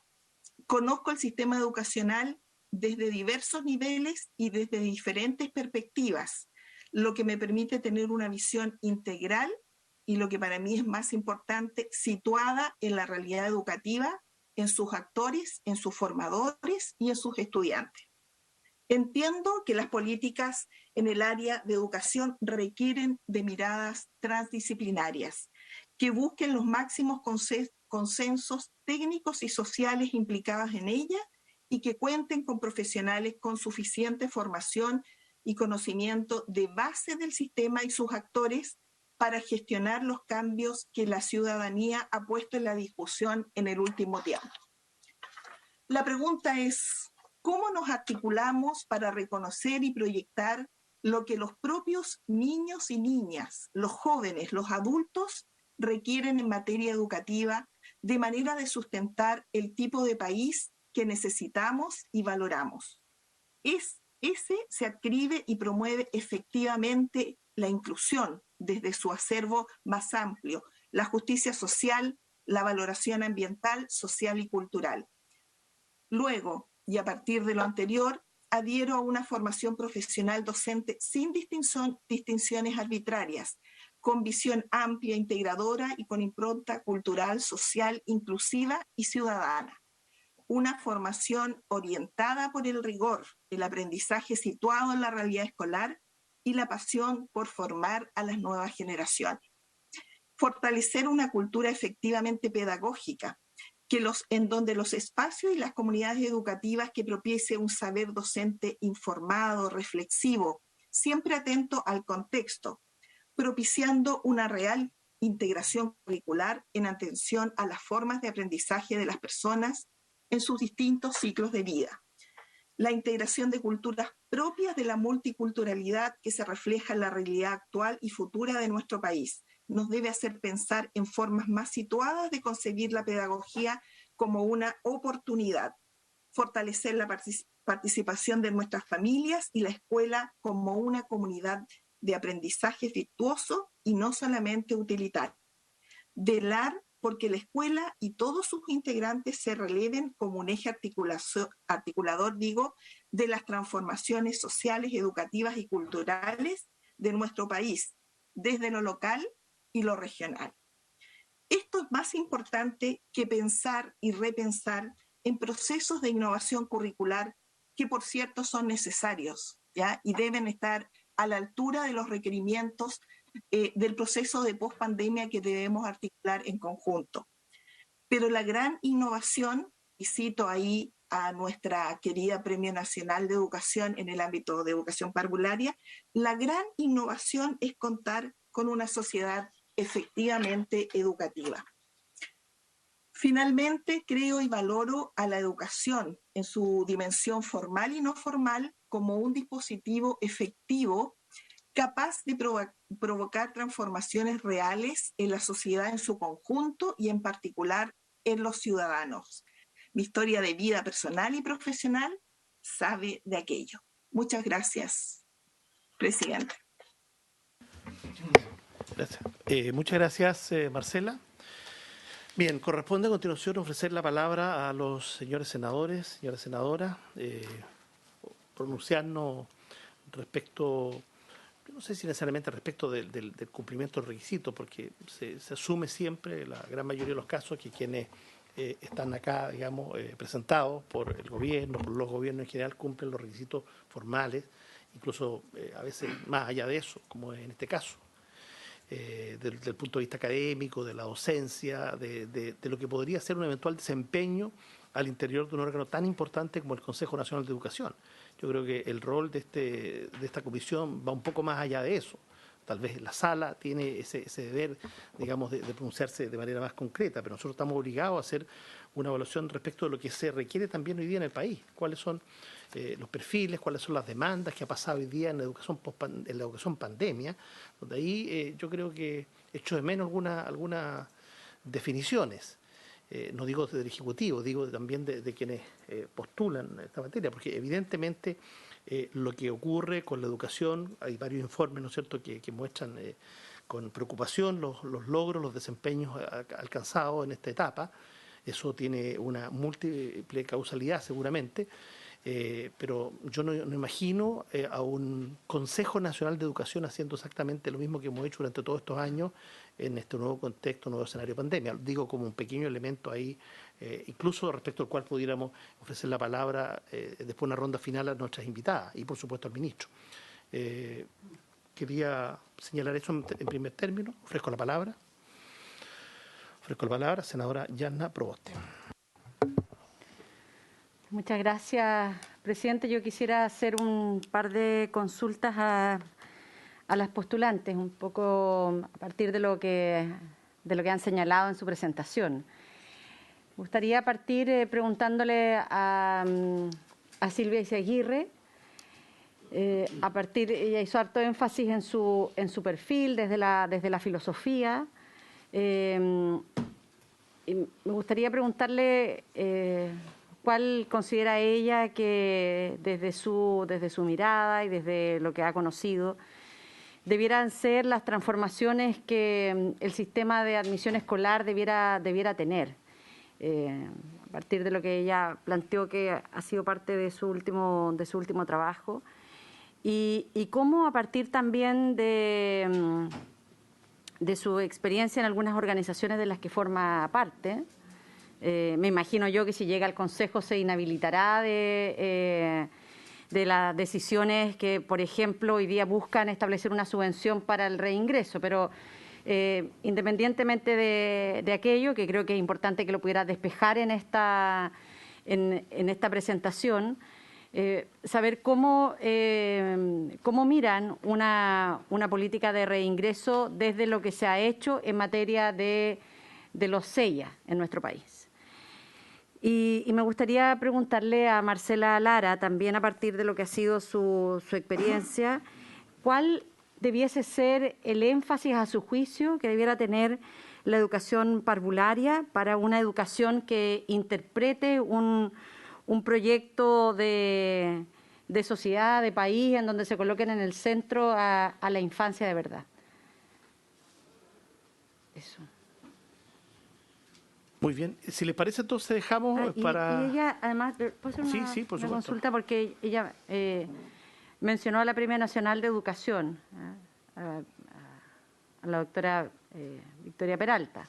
conozco el sistema educacional desde diversos niveles y desde diferentes perspectivas, lo que me permite tener una visión integral y lo que para mí es más importante, situada en la realidad educativa, en sus actores, en sus formadores y en sus estudiantes. Entiendo que las políticas en el área de educación requieren de miradas transdisciplinarias, que busquen los máximos consensos técnicos y sociales implicados en ella y que cuenten con profesionales con suficiente formación y conocimiento de base del sistema y sus actores para gestionar los cambios que la ciudadanía ha puesto en la discusión en el último tiempo. La pregunta es, ¿cómo nos articulamos para reconocer y proyectar lo que los propios niños y niñas, los jóvenes, los adultos requieren en materia educativa de manera de sustentar el tipo de país que necesitamos y valoramos? Ese se adscribe y promueve efectivamente la inclusión desde su acervo más amplio, la justicia social, la valoración ambiental, social y cultural. Luego, y a partir de lo anterior, adhiero a una formación profesional docente sin distinciones arbitrarias, con visión amplia, integradora y con impronta cultural, social, inclusiva y ciudadana. Una formación orientada por el rigor, el aprendizaje situado en la realidad escolar y la pasión por formar a las nuevas generaciones. Fortalecer una cultura efectivamente pedagógica, en donde los espacios y las comunidades educativas que propicie un saber docente informado, reflexivo, siempre atento al contexto, propiciando una real integración curricular en atención a las formas de aprendizaje de las personas en sus distintos ciclos de vida. La integración de culturas propias de la multiculturalidad que se refleja en la realidad actual y futura de nuestro país nos debe hacer pensar en formas más situadas de concebir la pedagogía como una oportunidad. fortalecer la participación de nuestras familias y la escuela como una comunidad de aprendizaje virtuoso y no solamente utilitario. Velar porque la escuela y todos sus integrantes se releven como un eje articulador, de las transformaciones sociales, educativas y culturales de nuestro país, desde lo local y lo regional. Esto es más importante que pensar y repensar en procesos de innovación curricular que, por cierto, son necesarios, ¿ya? Y deben estar a la altura de los requerimientos del proceso de pospandemia que debemos articular en conjunto. Pero la gran innovación, y cito ahí a nuestra querida Premio Nacional de Educación en el ámbito de educación parvularia, la gran innovación es contar con una sociedad efectivamente educativa. Finalmente, creo y valoro a la educación en su dimensión formal y no formal como un dispositivo efectivo capaz de provocar transformaciones reales en la sociedad en su conjunto y en particular en los ciudadanos. Mi historia de vida personal y profesional sabe de aquello. Muchas gracias, presidente. Gracias. Muchas gracias, Marcela. Bien, corresponde a continuación ofrecer la palabra a los señores senadores, señora senadora, pronunciarnos respecto, no sé si necesariamente respecto del cumplimiento del requisito, porque se asume siempre, la gran mayoría de los casos, que quienes están acá, digamos, presentados por el gobierno, por los gobiernos en general, cumplen los requisitos formales, incluso a veces más allá de eso, como en este caso. Del punto de vista académico, de la docencia, de lo que podría ser un eventual desempeño al interior de un órgano tan importante como el Consejo Nacional de Educación. Yo creo que el rol de esta comisión va un poco más allá de eso. Tal vez la sala tiene ese deber, digamos, de pronunciarse de manera más concreta, pero nosotros estamos obligados a hacer una evaluación respecto de lo que se requiere también hoy día en el país. ¿Cuáles son los perfiles, cuáles son las demandas que ha pasado hoy día en la educación pandemia? Donde ahí yo creo que echo de menos algunas definiciones. No digo del Ejecutivo, digo también de quienes postulan esta materia, porque evidentemente lo que ocurre con la educación, hay varios informes, ¿no es cierto?, que muestran con preocupación los logros, los desempeños alcanzados en esta etapa. Eso tiene una múltiple causalidad seguramente, pero yo no imagino a un Consejo Nacional de Educación haciendo exactamente lo mismo que hemos hecho durante todos estos años en este nuevo contexto, nuevo escenario de pandemia. Digo como un pequeño elemento ahí, incluso respecto al cual pudiéramos ofrecer la palabra después de una ronda final a nuestras invitadas y por supuesto al ministro. Quería señalar eso en primer término. Ofrezco la palabra. Senadora Yanna Proboste. Muchas gracias, presidente. Yo quisiera hacer un par de consultas a las postulantes, un poco a partir de lo que han señalado en su presentación. Me gustaría partir preguntándole a Silvia Izaguirre, ella hizo harto énfasis en su perfil desde la filosofía. Y me gustaría preguntarle cuál considera ella que desde su mirada y desde lo que ha conocido debieran ser las transformaciones que el sistema de admisión escolar debiera tener, a partir de lo que ella planteó que ha sido parte de su último trabajo, y cómo a partir también de su experiencia en algunas organizaciones de las que forma parte. Me imagino yo que si llega al Consejo se inhabilitará de las decisiones que, por ejemplo, hoy día buscan establecer una subvención para el reingreso, pero independientemente de aquello, que creo que es importante que lo pudiera despejar en esta presentación, saber cómo miran una política de reingreso desde lo que se ha hecho en materia de los CEIA en nuestro país. Y me gustaría preguntarle a Marcela Lara, también a partir de lo que ha sido su experiencia, ¿cuál debiese ser el énfasis a su juicio que debiera tener la educación parvularia para una educación que interprete un un proyecto de sociedad, de país, en donde se coloquen en el centro a la infancia de verdad. Eso. Muy bien. Si les parece, entonces dejamos para... Y ella, además, ¿puedo hacer una, Sí, por una supuesto. consulta? Porque ella mencionó a la Premia Nacional de Educación, a la doctora Victoria Peralta.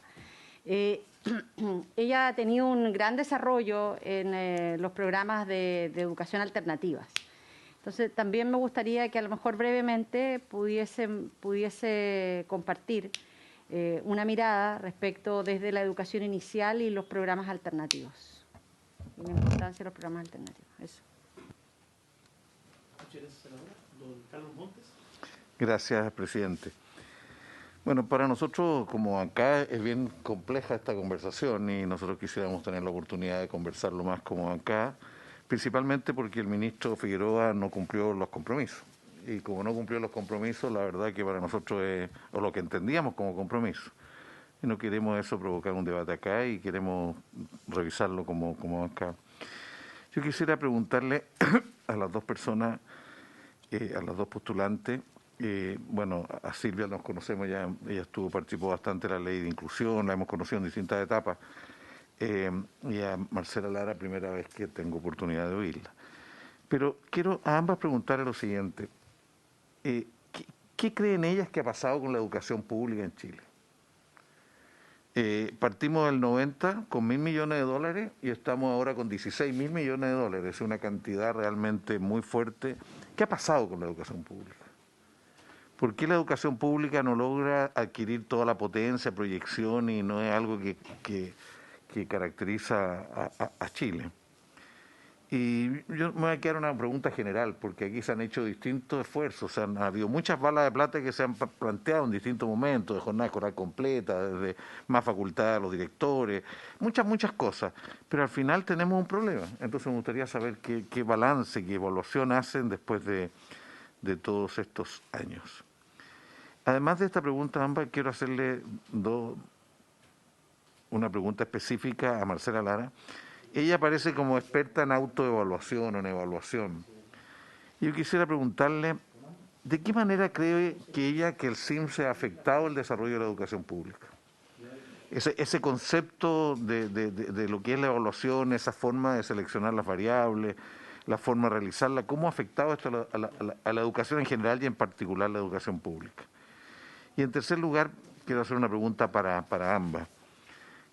Ella ha tenido un gran desarrollo en los programas de educación alternativas. Entonces, también me gustaría que a lo mejor brevemente pudiese compartir una mirada respecto desde la educación inicial y los programas alternativos. Y la importancia de los programas alternativos. Eso. Don Carlos Montes. Gracias, presidente. Bueno, para nosotros, como acá, es bien compleja esta conversación y nosotros quisiéramos tener la oportunidad de conversarlo más como acá, principalmente porque el ministro Figueroa no cumplió los compromisos. Y como no cumplió los compromisos, la verdad que para nosotros es o lo que entendíamos como compromiso. Y no queremos eso provocar un debate acá y queremos revisarlo como acá. Yo quisiera preguntarle a las dos personas, a las dos postulantes, bueno, a Silvia nos conocemos ya, ella participó bastante en la ley de inclusión, la hemos conocido en distintas etapas, y a Marcela Lara, primera vez que tengo oportunidad de oírla. Pero quiero a ambas preguntarle lo siguiente. ¿Qué creen ellas que ha pasado con la educación pública en Chile? Partimos del 90 con $1.000 millones y estamos ahora con 16.000 millones de dólares, es una cantidad realmente muy fuerte. ¿Qué ha pasado con la educación pública? ¿Por qué la educación pública no logra adquirir toda la potencia, proyección y no es algo que caracteriza a Chile? Y yo me voy a quedar una pregunta general, porque aquí se han hecho distintos esfuerzos, ha habido muchas balas de plata que se han planteado en distintos momentos, de jornada escolar completa, desde más facultades a los directores, muchas cosas, pero al final tenemos un problema. Entonces me gustaría saber qué balance, qué evaluación hacen después de todos estos años. Además de esta pregunta, ambas, quiero hacerle una pregunta específica a Marcela Lara. Ella aparece como experta en autoevaluación o en evaluación. Yo quisiera preguntarle, ¿de qué manera cree que el CIMSE ha afectado el desarrollo de la educación pública? Ese concepto de lo que es la evaluación, esa forma de seleccionar las variables, la forma de realizarla, ¿cómo ha afectado esto a la educación en general y en particular la educación pública? Y en tercer lugar, quiero hacer una pregunta para ambas.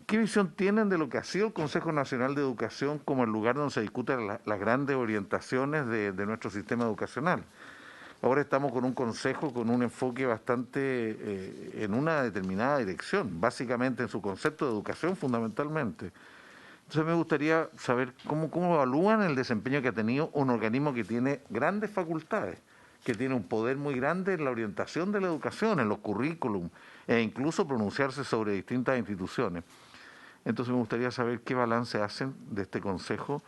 ¿Qué visión tienen de lo que ha sido el Consejo Nacional de Educación como el lugar donde se discuten las grandes orientaciones de nuestro sistema educacional? Ahora estamos con un consejo con un enfoque bastante en una determinada dirección, básicamente en su concepto de educación fundamentalmente. Entonces me gustaría saber cómo evalúan el desempeño que ha tenido un organismo que tiene grandes facultades, que tiene un poder muy grande en la orientación de la educación, en los currículum, e incluso pronunciarse sobre distintas instituciones. Entonces me gustaría saber qué balance hacen de este Consejo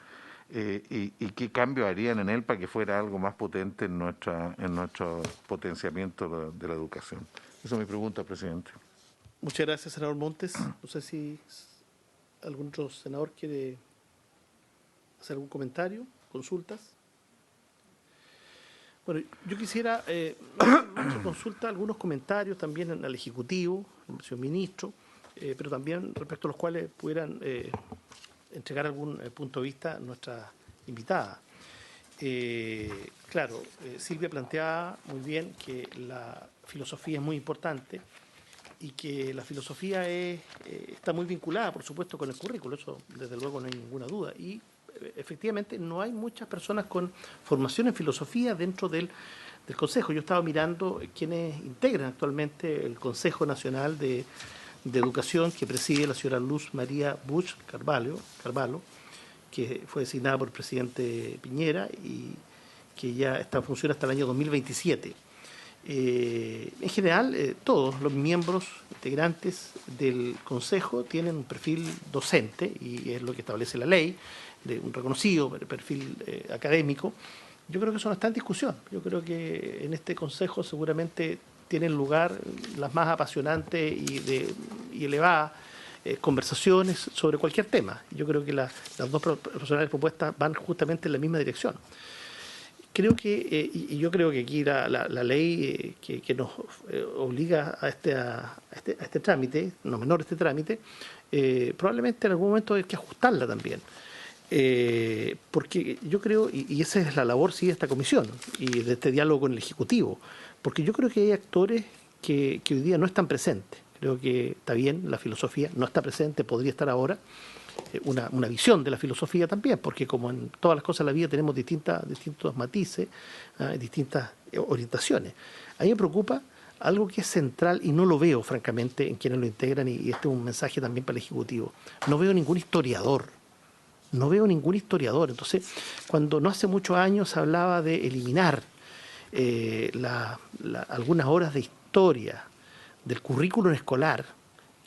y qué cambio harían en él para que fuera algo más potente en nuestro potenciamiento de la educación. Esa es mi pregunta, presidente. Muchas gracias, senador Montes. No sé si algún otro senador quiere hacer algún comentario, consultas. Bueno, yo quisiera hacer consulta, algunos comentarios también al Ejecutivo, al señor Ministro, pero también respecto a los cuales pudieran entregar algún punto de vista a nuestra invitada. Claro, Silvia planteaba muy bien que la filosofía es muy importante y que la filosofía está muy vinculada, por supuesto, con el currículo, eso desde luego no hay ninguna duda. Y efectivamente no hay muchas personas con formación en filosofía dentro del Consejo. Yo estaba mirando quienes integran actualmente el Consejo Nacional de Educación que preside la señora Luz María Busch Carvalho, que fue designada por el presidente Piñera y que ya está en función hasta el año 2027. En general, todos los miembros integrantes del Consejo tienen un perfil docente, y es lo que establece la ley, de un reconocido perfil académico. Yo creo que eso no está en discusión. Yo creo que en este Consejo seguramente tienen lugar las más apasionantes y elevadas conversaciones sobre cualquier tema. Yo creo que las dos profesionales propuestas van justamente en la misma dirección. Creo que, y yo creo que aquí la ley que nos obliga a este trámite, no menor este trámite, probablemente en algún momento hay que ajustarla también. Porque yo creo, y esa es la labor sí de esta comisión y de este diálogo con el Ejecutivo, porque yo creo que hay actores que hoy día no están presentes. Creo que está bien, la filosofía no está presente, podría estar ahora. Una visión de la filosofía también, porque como en todas las cosas de la vida tenemos distintos matices, distintas orientaciones. A mí me preocupa algo que es central y no lo veo, francamente, en quienes lo integran, y este es un mensaje también para el Ejecutivo. No veo ningún historiador. Entonces, cuando no hace muchos años se hablaba de eliminar algunas horas de historia del currículum escolar,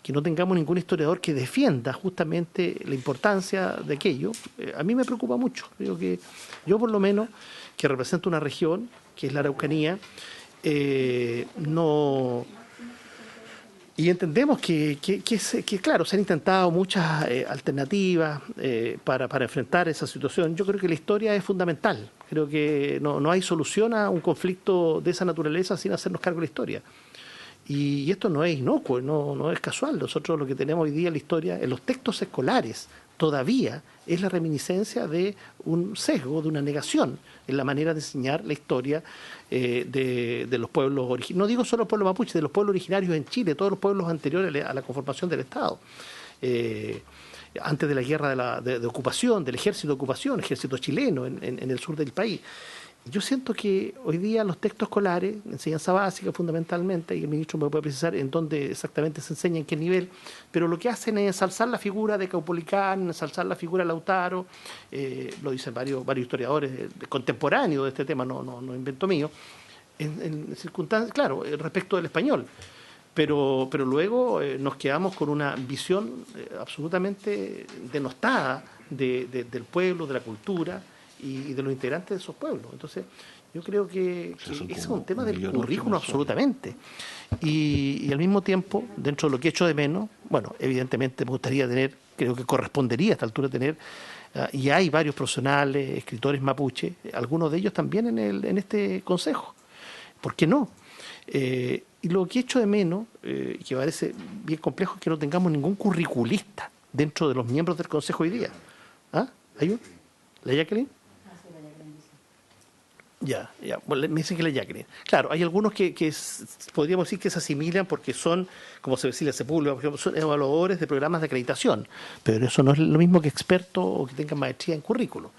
que no tengamos ningún historiador que defienda justamente la importancia de aquello, a mí me preocupa mucho. Creo que yo, por lo menos, que represento una región, que es la Araucanía, no... Y entendemos que claro, se han intentado muchas alternativas para enfrentar esa situación. Yo creo que la historia es fundamental. Creo que no hay solución a un conflicto de esa naturaleza sin hacernos cargo de la historia. Y esto no es inocuo, no es casual. Nosotros lo que tenemos hoy día en la historia, en los textos escolares, todavía es la reminiscencia de un sesgo, de una negación en la manera de enseñar la historia de los pueblos originarios. No digo solo los pueblos mapuches, de los pueblos originarios en Chile, todos los pueblos anteriores a la conformación del Estado. Antes de la guerra de ocupación, del ejército de ocupación, ejército chileno en el sur del país. Yo siento que hoy día los textos escolares, enseñanza básica fundamentalmente, y el ministro me puede precisar en dónde exactamente se enseña, en qué nivel, pero lo que hacen es ensalzar la figura de Caupolicán, ensalzar la figura de Lautaro, lo dicen varios historiadores contemporáneos de este tema, no invento mío, en circunstancias, claro, respecto del español. Pero luego nos quedamos con una visión absolutamente denostada del pueblo, de la cultura y de los integrantes de esos pueblos. Entonces, yo creo que ese es un tema del currículo absolutamente. Y al mismo tiempo, dentro de lo que echo de menos, bueno, evidentemente me gustaría tener, creo que correspondería a esta altura tener, y hay varios profesionales, escritores mapuche, algunos de ellos también en este consejo. ¿Por qué no? Y lo que echo de menos, y que parece bien complejo, es que no tengamos ningún curriculista dentro de los miembros del consejo hoy día. ¿Ah? ¿Hay uno? ¿La Jacqueline? Ya, bueno, me dicen que la Jacqueline. Claro, hay algunos que podríamos decir que se asimilan porque son, como se decía hace público, por ejemplo, son evaluadores de programas de acreditación, pero eso no es lo mismo que expertos o que tengan maestría en currículo.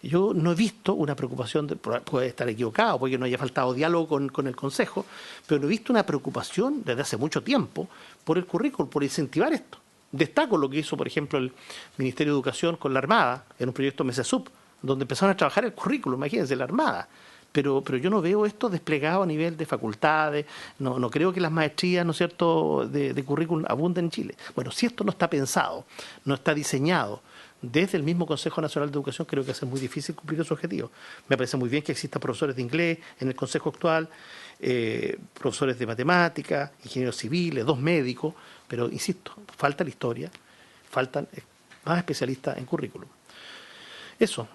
Yo no he visto una preocupación, puede estar equivocado, porque no haya faltado diálogo con el Consejo, pero no he visto una preocupación desde hace mucho tiempo por el currículo, por incentivar esto. Destaco lo que hizo, por ejemplo, el Ministerio de Educación con la Armada, en un proyecto MESESUB, donde empezaron a trabajar el currículo, imagínense, la Armada. Pero yo no veo esto desplegado a nivel de facultades, no creo que las maestrías, ¿no es cierto?, de currículum abunden en Chile. Bueno, si esto no está pensado, no está diseñado desde el mismo Consejo Nacional de Educación, creo que es muy difícil cumplir esos objetivos. Me parece muy bien que existan profesores de inglés en el Consejo actual, profesores de matemáticas, ingenieros civiles, 2 médicos, pero insisto, falta la historia, faltan más especialistas en currículum. Eso,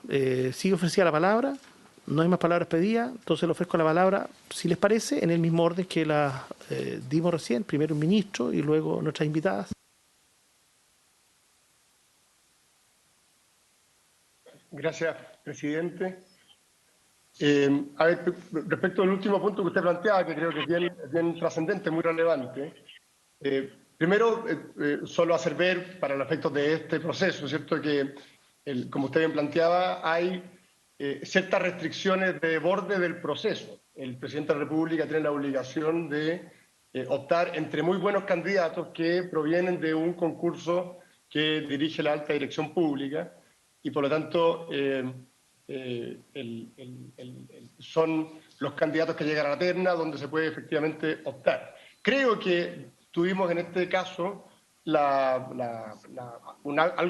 sigue ofrecida la palabra, no hay más palabras pedidas, entonces le ofrezco la palabra, si les parece, en el mismo orden que la dimos recién, primero un ministro y luego nuestras invitadas. Gracias, presidente. A ver, respecto al último punto que usted planteaba, que creo que es bien trascendente, muy relevante. Primero, solo hacer ver, para los efectos de este proceso, ¿cierto?, que, como usted bien planteaba, hay ciertas restricciones de borde del proceso. El presidente de la República tiene la obligación de optar entre muy buenos candidatos que provienen de un concurso que dirige la alta dirección pública, y por lo tanto son los candidatos que llegan a la terna donde se puede efectivamente optar. Creo que tuvimos en este caso algo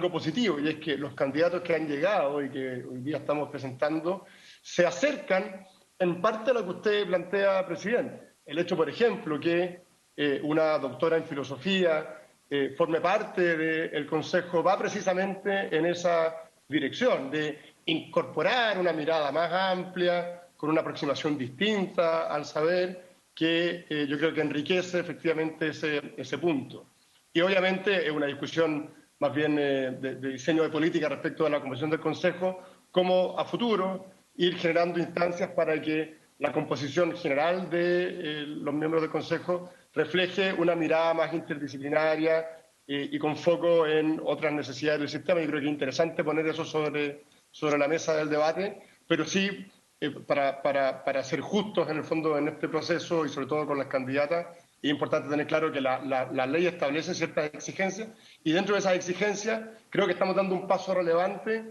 positivo, y es que los candidatos que han llegado y que hoy día estamos presentando se acercan en parte a lo que usted plantea, presidente. El hecho, por ejemplo, que una doctora en filosofía forme parte del Consejo va precisamente en esa dirección, de incorporar una mirada más amplia, con una aproximación distinta al saber, que yo creo que enriquece efectivamente ese punto. Y obviamente es una discusión más bien de diseño de política respecto a la composición del Consejo, cómo a futuro ir generando instancias para que la composición general de los miembros del Consejo refleje una mirada más interdisciplinaria y con foco en otras necesidades del sistema. Yo creo que es interesante poner eso sobre la mesa del debate, pero sí, para ser justos en el fondo en este proceso y sobre todo con las candidatas, es importante tener claro que la ley establece ciertas exigencias y dentro de esas exigencias creo que estamos dando un paso relevante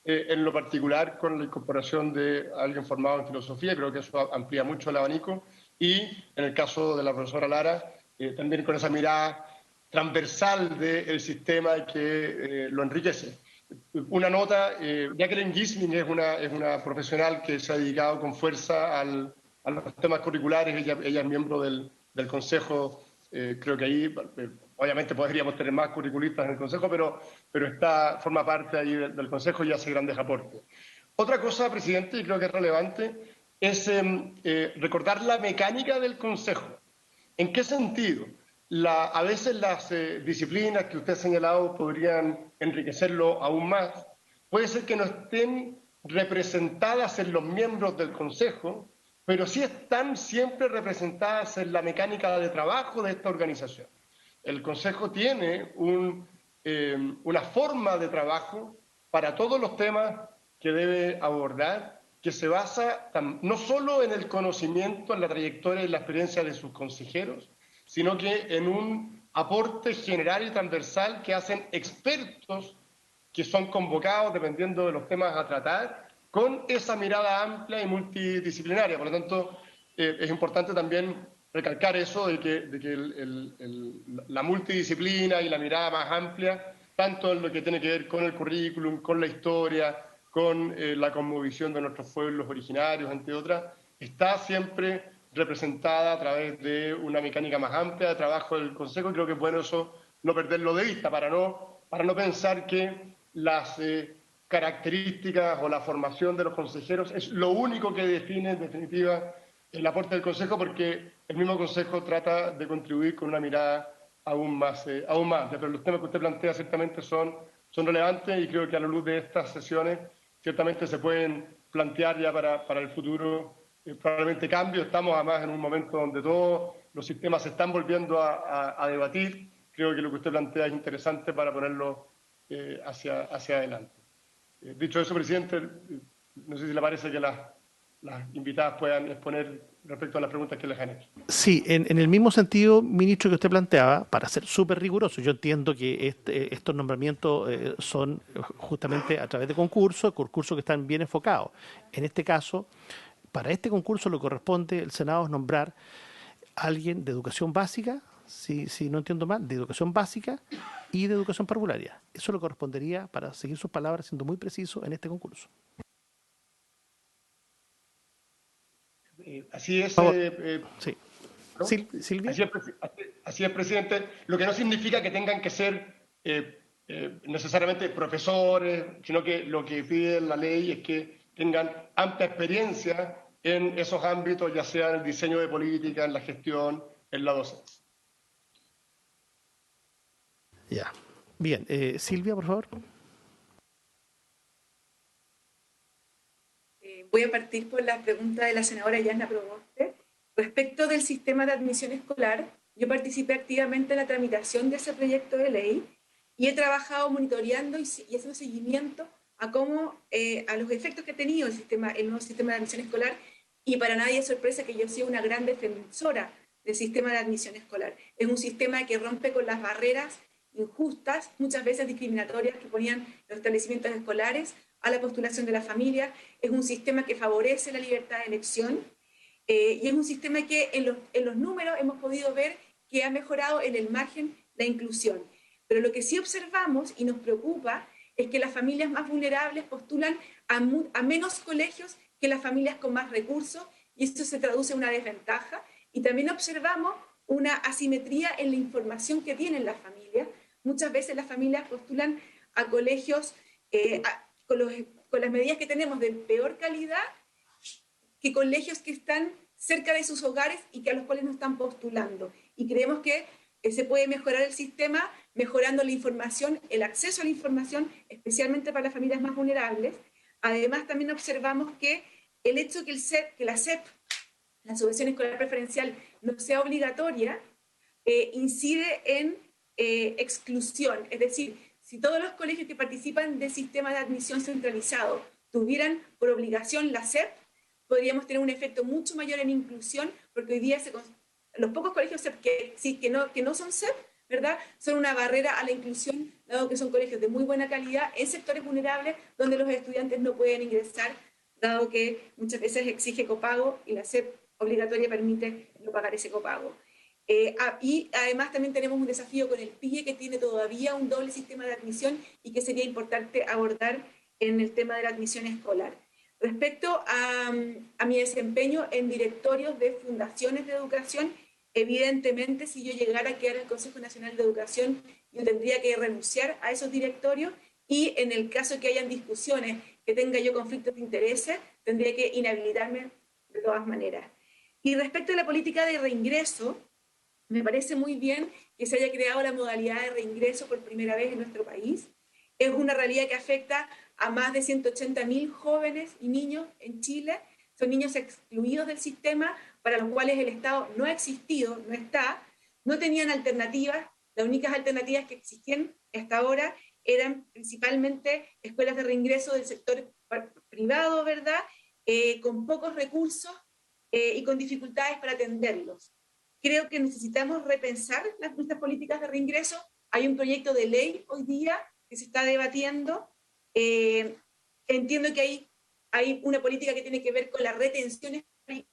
en lo particular con la incorporación de alguien formado en filosofía. Creo que eso amplía mucho el abanico y en el caso de la profesora Lara, también con esa mirada transversal del sistema que lo enriquece. Una nota, Jacqueline Gisling es una profesional que se ha dedicado con fuerza a los temas curriculares. Ella es miembro del Consejo. Creo que ahí, obviamente podríamos tener más curriculistas en el Consejo, pero forma parte ahí del Consejo y hace grandes aportes. Otra cosa, presidente, y creo que es relevante, es recordar la mecánica del Consejo. ¿En qué sentido? A veces las disciplinas que usted ha señalado podrían enriquecerlo aún más. Puede ser que no estén representadas en los miembros del Consejo, pero sí están siempre representadas en la mecánica de trabajo de esta organización. El Consejo tiene una forma de trabajo para todos los temas que debe abordar, que se basa no solo en el conocimiento, en la trayectoria y la experiencia de sus consejeros, sino que en un aporte general y transversal que hacen expertos que son convocados dependiendo de los temas a tratar, con esa mirada amplia y multidisciplinaria. Por lo tanto, es importante también recalcar eso de que la multidisciplina y la mirada más amplia, tanto en lo que tiene que ver con el currículum, con la historia, con la cosmovisión de nuestros pueblos originarios, entre otras, está siempre representada a través de una mecánica más amplia de trabajo del Consejo, y creo que es bueno eso no perderlo de vista, para no pensar que las características o la formación de los consejeros es lo único que define en definitiva el aporte del Consejo, porque el mismo Consejo trata de contribuir con una mirada aún más. Pero los temas que usted plantea ciertamente son relevantes y creo que a la luz de estas sesiones ciertamente se pueden plantear ya para el futuro probablemente cambios. Estamos además en un momento donde todos los sistemas se están volviendo a debatir. Creo que lo que usted plantea es interesante para ponerlo hacia adelante. Dicho eso, presidente, no sé si le parece que las invitadas puedan exponer respecto a las preguntas que les han hecho. Sí, en el mismo sentido, ministro, que usted planteaba, para ser súper riguroso, yo entiendo que estos nombramientos son justamente a través de concursos que están bien enfocados. En este caso, para este concurso lo que corresponde al Senado es nombrar a alguien de educación básica, si no entiendo mal, de educación básica y de educación parvularia. Eso le correspondería, para seguir sus palabras, siendo muy preciso, en este concurso. Así es. Sí. ¿No? Silvia. Así es, presidente. Lo que no significa que tengan que ser necesariamente profesores, sino que lo que pide la ley es que tengan amplia experiencia en esos ámbitos, ya sea en el diseño de política, en la gestión, en la docencia. Ya. Bien. Silvia, por favor. Voy a partir por la pregunta de la senadora Yasna Proboste. Respecto del sistema de admisión escolar, yo participé activamente en la tramitación de ese proyecto de ley y he trabajado monitoreando y haciendo seguimiento a a los efectos que ha tenido el nuevo sistema de admisión escolar, y para nadie es sorpresa que yo sea una gran defensora del sistema de admisión escolar. Es un sistema que rompe con las barreras injustas, muchas veces discriminatorias, que ponían los establecimientos escolares a la postulación de la familia. Es un sistema que favorece la libertad de elección y es un sistema que en los números hemos podido ver que ha mejorado en el margen la inclusión. Pero lo que sí observamos y nos preocupa es que las familias más vulnerables postulan a menos colegios que las familias con más recursos, y esto se traduce en una desventaja. Y también observamos una asimetría en la información que tienen las familias, muchas veces las familias postulan a colegios con las medidas que tenemos de peor calidad que colegios que están cerca de sus hogares y que a los cuales no están postulando. Y creemos que se puede mejorar el sistema mejorando la información, el acceso a la información, especialmente para las familias más vulnerables. Además, también observamos que el hecho que la SEP, la subvención escolar preferencial, no sea obligatoria, incide en exclusión. Es decir, si todos los colegios que participan del sistema de admisión centralizado tuvieran por obligación la SEP, podríamos tener un efecto mucho mayor en inclusión, porque hoy día los pocos colegios SEP que no son SEP, ¿verdad?, son una barrera a la inclusión, dado que son colegios de muy buena calidad en sectores vulnerables donde los estudiantes no pueden ingresar, dado que muchas veces exige copago y la SEP obligatoria permite no pagar ese copago. Y además también tenemos un desafío con el PIE, que tiene todavía un doble sistema de admisión y que sería importante abordar en el tema de la admisión escolar. Respecto a mi desempeño en directorios de fundaciones de educación, evidentemente si yo llegara a quedar en el Consejo Nacional de Educación, yo tendría que renunciar a esos directorios, y en el caso que hayan discusiones que tenga yo conflictos de intereses, tendría que inhabilitarme de todas maneras. Y respecto a la política de reingreso, me parece muy bien que se haya creado la modalidad de reingreso por primera vez en nuestro país. Es una realidad que afecta a más de 180.000 jóvenes y niños en Chile. Son niños excluidos del sistema, para los cuales el Estado no ha existido, no está, no tenían alternativas. Las únicas alternativas que existían hasta ahora eran principalmente escuelas de reingreso del sector privado, ¿verdad?, con pocos recursos y con dificultades para atenderlos. Creo que necesitamos repensar nuestras políticas de reingreso. Hay un proyecto de ley hoy día que se está debatiendo. Entiendo que hay una política que tiene que ver con la retención escolar.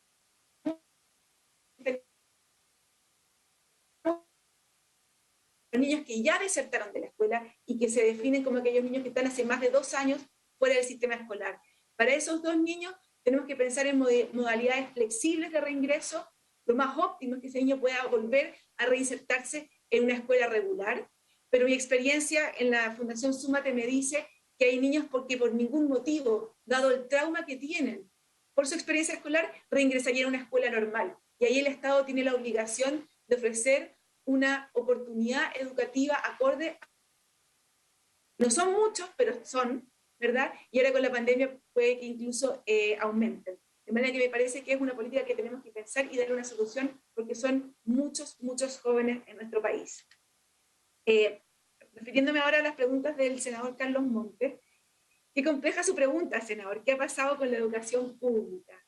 Los niños que ya desertaron de la escuela y que se definen como aquellos niños que están hace más de 2 años fuera del sistema escolar. Para esos 2 niños tenemos que pensar en modalidades flexibles de reingreso. Lo más óptimo es que ese niño pueda volver a reinsertarse en una escuela regular, pero mi experiencia en la Fundación Súmate me dice que hay niños que por ningún motivo, dado el trauma que tienen por su experiencia escolar, reingresarían a una escuela normal. Y ahí el Estado tiene la obligación de ofrecer una oportunidad educativa acorde. No son muchos, pero son, ¿verdad? Y ahora con la pandemia puede que incluso aumenten. De manera que me parece que es una política que tenemos que pensar y darle una solución, porque son muchos jóvenes en nuestro país. Refiriéndome ahora a las preguntas del senador Carlos Montes, qué compleja su pregunta, senador. ¿Qué ha pasado con la educación pública?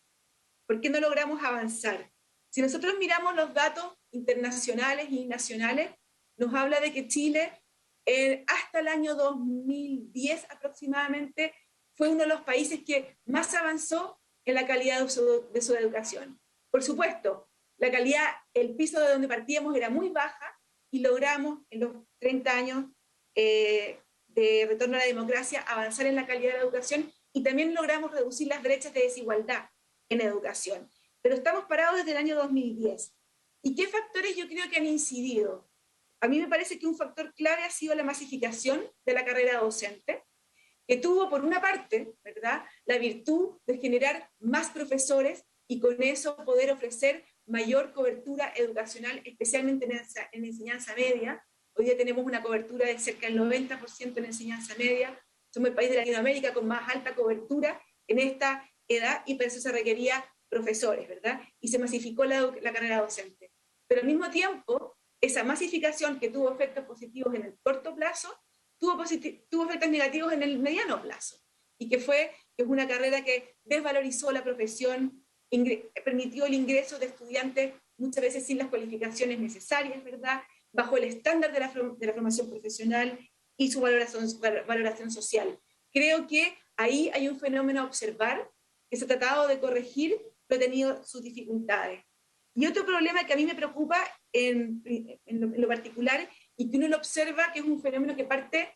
¿Por qué no logramos avanzar? Si nosotros miramos los datos internacionales y nacionales, nos habla de que Chile, hasta el año 2010 aproximadamente, fue uno de los países que más avanzó en la calidad de su educación. Por supuesto, la calidad, el piso de donde partíamos era muy baja, y logramos en los 30 años de retorno a la democracia avanzar en la calidad de la educación, y también logramos reducir las brechas de desigualdad en educación. Pero estamos parados desde el año 2010. ¿Y qué factores yo creo que han incidido? A mí me parece que un factor clave ha sido la masificación de la carrera docente, que tuvo por una parte, ¿verdad?, la virtud de generar más profesores y con eso poder ofrecer mayor cobertura educacional, especialmente en enseñanza media. Hoy día tenemos una cobertura de cerca del 90% en enseñanza media. Somos el país de Latinoamérica con más alta cobertura en esta edad, y por eso se requería profesores, ¿verdad? Y se masificó la carrera docente. Pero al mismo tiempo, esa masificación, que tuvo efectos positivos en el corto plazo, tuvo efectos negativos en el mediano plazo, y que es una carrera que desvalorizó la profesión, permitió el ingreso de estudiantes muchas veces sin las cualificaciones necesarias, ¿verdad?, bajo el estándar de la formación profesional y su valoración social. Creo que ahí hay un fenómeno a observar que se ha tratado de corregir, pero ha tenido sus dificultades. Y otro problema que a mí me preocupa en lo particular, y que uno lo observa, que es un fenómeno que parte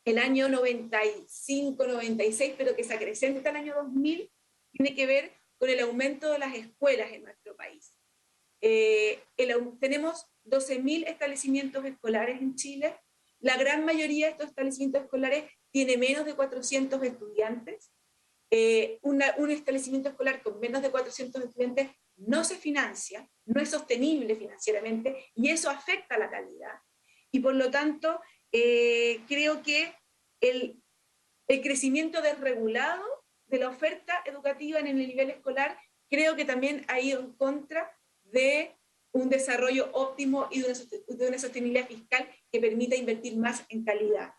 el año 95, 96, pero que se acrecenta el año 2000, tiene que ver con el aumento de las escuelas en nuestro país. tenemos 12.000 establecimientos escolares en Chile. La gran mayoría de estos establecimientos escolares tiene menos de 400 estudiantes. Un establecimiento escolar con menos de 400 estudiantes no se financia, no es sostenible financieramente, y eso afecta a la calidad. Y por lo tanto, creo que el crecimiento desregulado de la oferta educativa en el nivel escolar, creo que también ha ido en contra de un desarrollo óptimo y de una sostenibilidad fiscal que permita invertir más en calidad.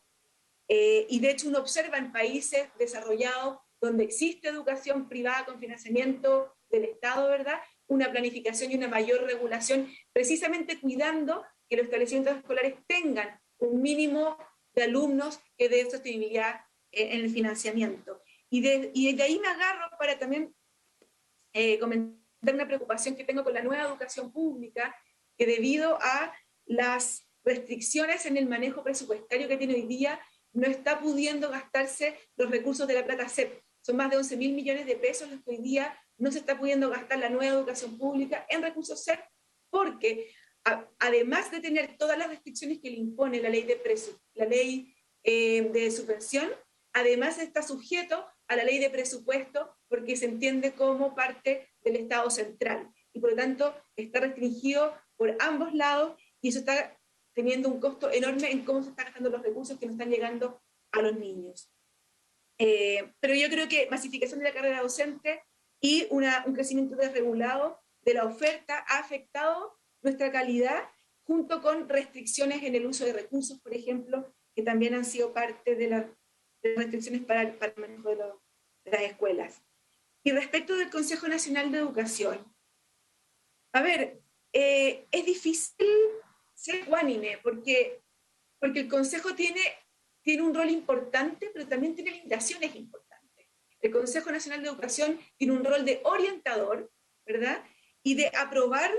Y de hecho uno observa en países desarrollados donde existe educación privada con financiamiento del Estado, ¿verdad?, una planificación y una mayor regulación, precisamente cuidando que los establecimientos escolares tengan un mínimo de alumnos que dé sostenibilidad en el financiamiento. Y de ahí me agarro para también comentar una preocupación que tengo con la nueva educación pública, que debido a las restricciones en el manejo presupuestario que tiene hoy día, no está pudiendo gastarse los recursos de la plata CEP. Son más de 11.000 millones de pesos los que hoy día no se está pudiendo gastar la nueva educación pública en recursos CEP, porque además de tener todas las restricciones que le impone la ley de subvención, además está sujeto a la ley de presupuesto porque se entiende como parte del Estado central. Y por lo tanto está restringido por ambos lados y eso está teniendo un costo enorme en cómo se están gastando los recursos que nos están llegando a los niños. Pero yo creo que masificación de la carrera docente y un crecimiento desregulado de la oferta ha afectado nuestra calidad, junto con restricciones en el uso de recursos, por ejemplo, que también han sido parte de las restricciones para el manejo de las escuelas. Y respecto del Consejo Nacional de Educación, a ver, es difícil ser ecuánime, porque el Consejo tiene un rol importante, pero también tiene limitaciones importantes. El Consejo Nacional de Educación tiene un rol de orientador, ¿verdad?, y de aprobar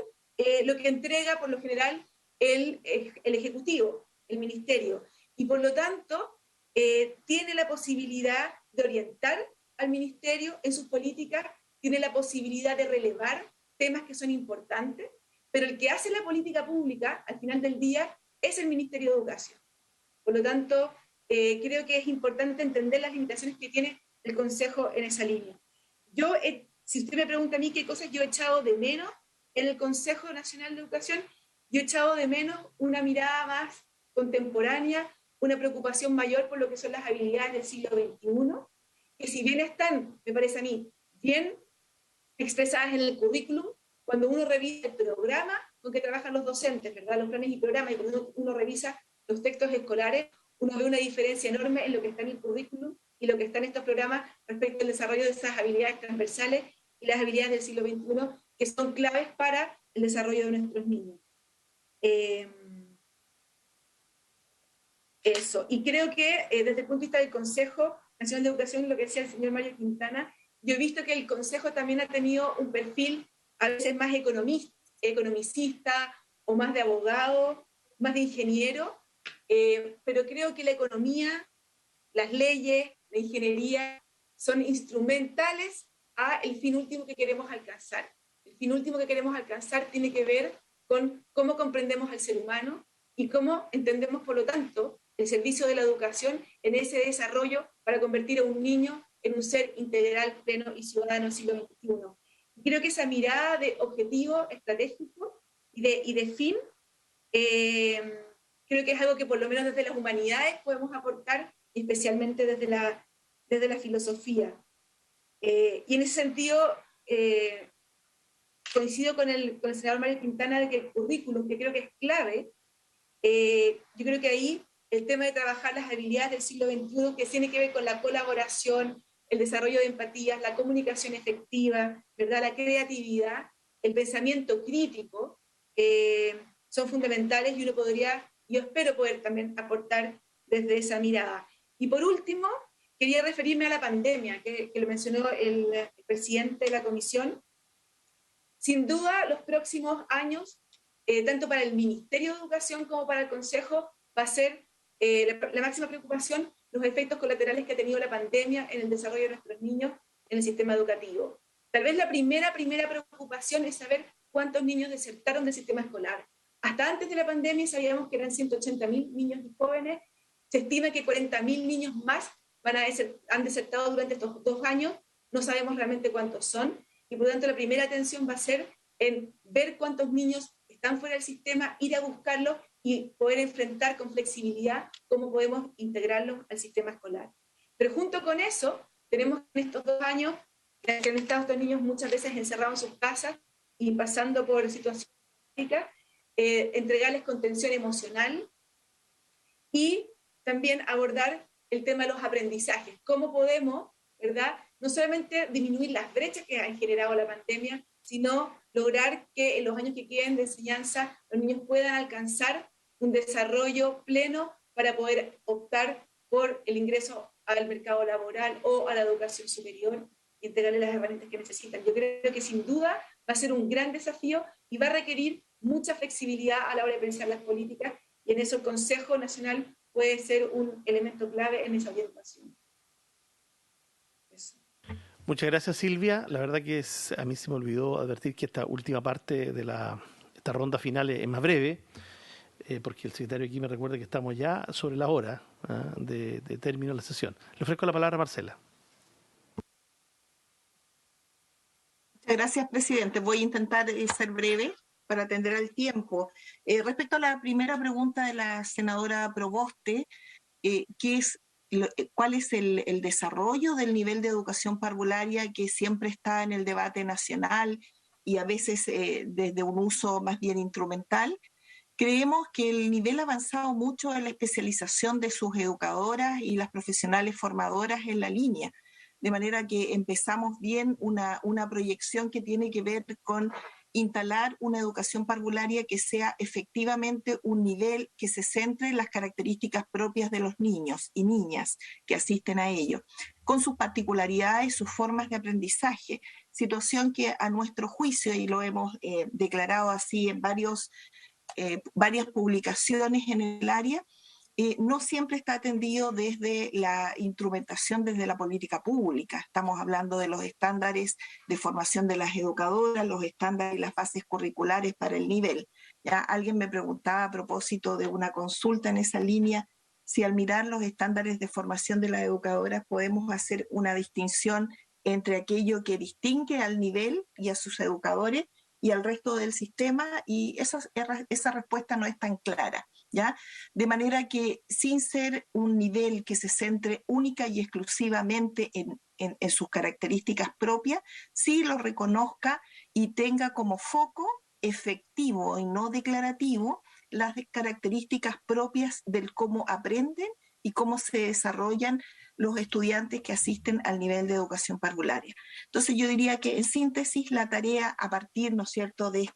lo que entrega, por lo general, el Ejecutivo, el Ministerio. Y por lo tanto, tiene la posibilidad de orientar al Ministerio en sus políticas, tiene la posibilidad de relevar temas que son importantes, pero el que hace la política pública, al final del día, es el Ministerio de Educación. Por lo tanto, creo que es importante entender las limitaciones que tiene el Consejo en esa línea. Si usted me pregunta a mí qué cosas yo he echado de menos en el Consejo Nacional de Educación, yo he echado de menos una mirada más contemporánea, una preocupación mayor por lo que son las habilidades del siglo XXI, que si bien están, me parece a mí, bien expresadas en el currículum, cuando uno revisa el programa con que trabajan los docentes, ¿verdad?, los planes y programas, y cuando uno revisa los textos escolares, uno ve una diferencia enorme en lo que está en el currículum y lo que está en estos programas respecto al desarrollo de esas habilidades transversales y las habilidades del siglo XXI, que son claves para el desarrollo de nuestros niños. Eso. Y creo que desde el punto de vista del Consejo Nacional de Educación, lo que decía el señor Mario Quintana, yo he visto que el Consejo también ha tenido un perfil a veces más economicista o más de abogado, más de ingeniero, pero creo que la economía, las leyes, la ingeniería son instrumentales a el fin último que queremos alcanzar. El fin último que queremos alcanzar tiene que ver con cómo comprendemos al ser humano y cómo entendemos, por lo tanto, el servicio de la educación en ese desarrollo para convertir a un niño en un ser integral, pleno y ciudadano del siglo XXI. Creo que esa mirada de objetivo estratégico y de fin, creo que es algo que por lo menos desde las humanidades podemos aportar, especialmente desde la filosofía. Y en ese sentido, coincido con el senador Mario Quintana de que el currículum, que creo que es clave, yo creo que ahí el tema de trabajar las habilidades del siglo XXI, que tiene que ver con la colaboración, el desarrollo de empatías, la comunicación efectiva, ¿verdad?, la creatividad, el pensamiento crítico, son fundamentales y yo espero poder también aportar desde esa mirada. Y por último, quería referirme a la pandemia, que lo mencionó el presidente de la comisión. Sin duda, los próximos años, tanto para el Ministerio de Educación como para el Consejo, va a ser la máxima preocupación los efectos colaterales que ha tenido la pandemia en el desarrollo de nuestros niños en el sistema educativo. Tal vez la primera preocupación es saber cuántos niños desertaron del sistema escolar. Hasta antes de la pandemia sabíamos que eran 180.000 niños y jóvenes. Se estima que 40.000 niños más han desertado durante estos 2 años. No sabemos realmente cuántos son. Y por lo tanto la primera atención va a ser en ver cuántos niños están fuera del sistema, ir a buscarlos y poder enfrentar con flexibilidad cómo podemos integrarlos al sistema escolar. Pero junto con eso, tenemos en estos 2 años que han estado estos niños muchas veces encerrados en sus casas y pasando por situaciones críticas, entregarles contención emocional y también abordar el tema de los aprendizajes. ¿Cómo podemos, verdad, no solamente disminuir las brechas que ha generado la pandemia, sino lograr que en los años que queden de enseñanza los niños puedan alcanzar un desarrollo pleno para poder optar por el ingreso al mercado laboral o a la educación superior y entregarles las herramientas que necesitan? Yo creo que sin duda va a ser un gran desafío y va a requerir mucha flexibilidad a la hora de pensar las políticas, y en eso el Consejo Nacional puede ser un elemento clave en esa orientación. Eso. Muchas gracias, Silvia. La verdad que a mí se me olvidó advertir que esta última parte de esta ronda final es más breve, porque el secretario aquí me recuerda que estamos ya sobre la hora de término de la sesión. Le ofrezco la palabra a Marcela. Muchas gracias, presidente. Voy a intentar ser breve para atender al tiempo. Respecto a la primera pregunta de la senadora Proboste, ¿cuál es el desarrollo del nivel de educación parvularia que siempre está en el debate nacional y a veces desde un uso más bien instrumental? Creemos que el nivel ha avanzado mucho en la especialización de sus educadoras y las profesionales formadoras en la línea, de manera que empezamos bien una proyección que tiene que ver con instalar una educación parvularia que sea efectivamente un nivel que se centre en las características propias de los niños y niñas que asisten a ello, con sus particularidades, sus formas de aprendizaje, situación que a nuestro juicio, y lo hemos declarado así en varias publicaciones en el área, no siempre está atendido desde la instrumentación, desde la política pública. Estamos hablando de los estándares de formación de las educadoras, los estándares y las bases curriculares para el nivel. Ya alguien me preguntaba a propósito de una consulta en esa línea, si al mirar los estándares de formación de las educadoras podemos hacer una distinción entre aquello que distingue al nivel y a sus educadores y al resto del sistema, y esa respuesta no es tan clara, ¿ya? De manera que sin ser un nivel que se centre única y exclusivamente en sus características propias, sí lo reconozca y tenga como foco efectivo y no declarativo las características propias del cómo aprenden y cómo se desarrollan los estudiantes que asisten al nivel de educación parvularia. Entonces yo diría que en síntesis la tarea a partir, ¿no es cierto?, de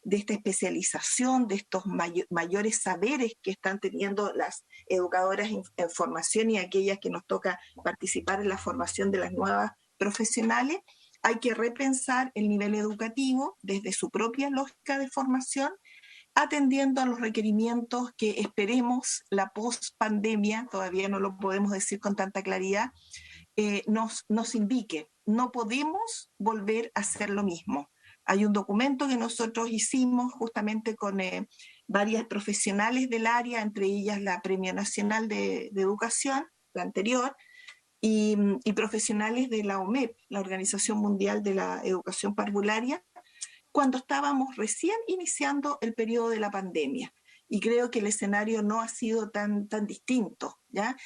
esta especialización, de estos mayores saberes que están teniendo las educadoras en formación y aquellas que nos toca participar en la formación de las nuevas profesionales, hay que repensar el nivel educativo desde su propia lógica de formación, atendiendo a los requerimientos que esperemos la post-pandemia, todavía no lo podemos decir con tanta claridad, nos indique. No podemos volver a hacer lo mismo. Hay un documento que nosotros hicimos justamente con varias profesionales del área, entre ellas la Premio Nacional de Educación, la anterior, y profesionales de la OMEP, la Organización Mundial de la Educación Parvularia, cuando estábamos recién iniciando el periodo de la pandemia. Y creo que el escenario no ha sido tan distinto, ¿ya?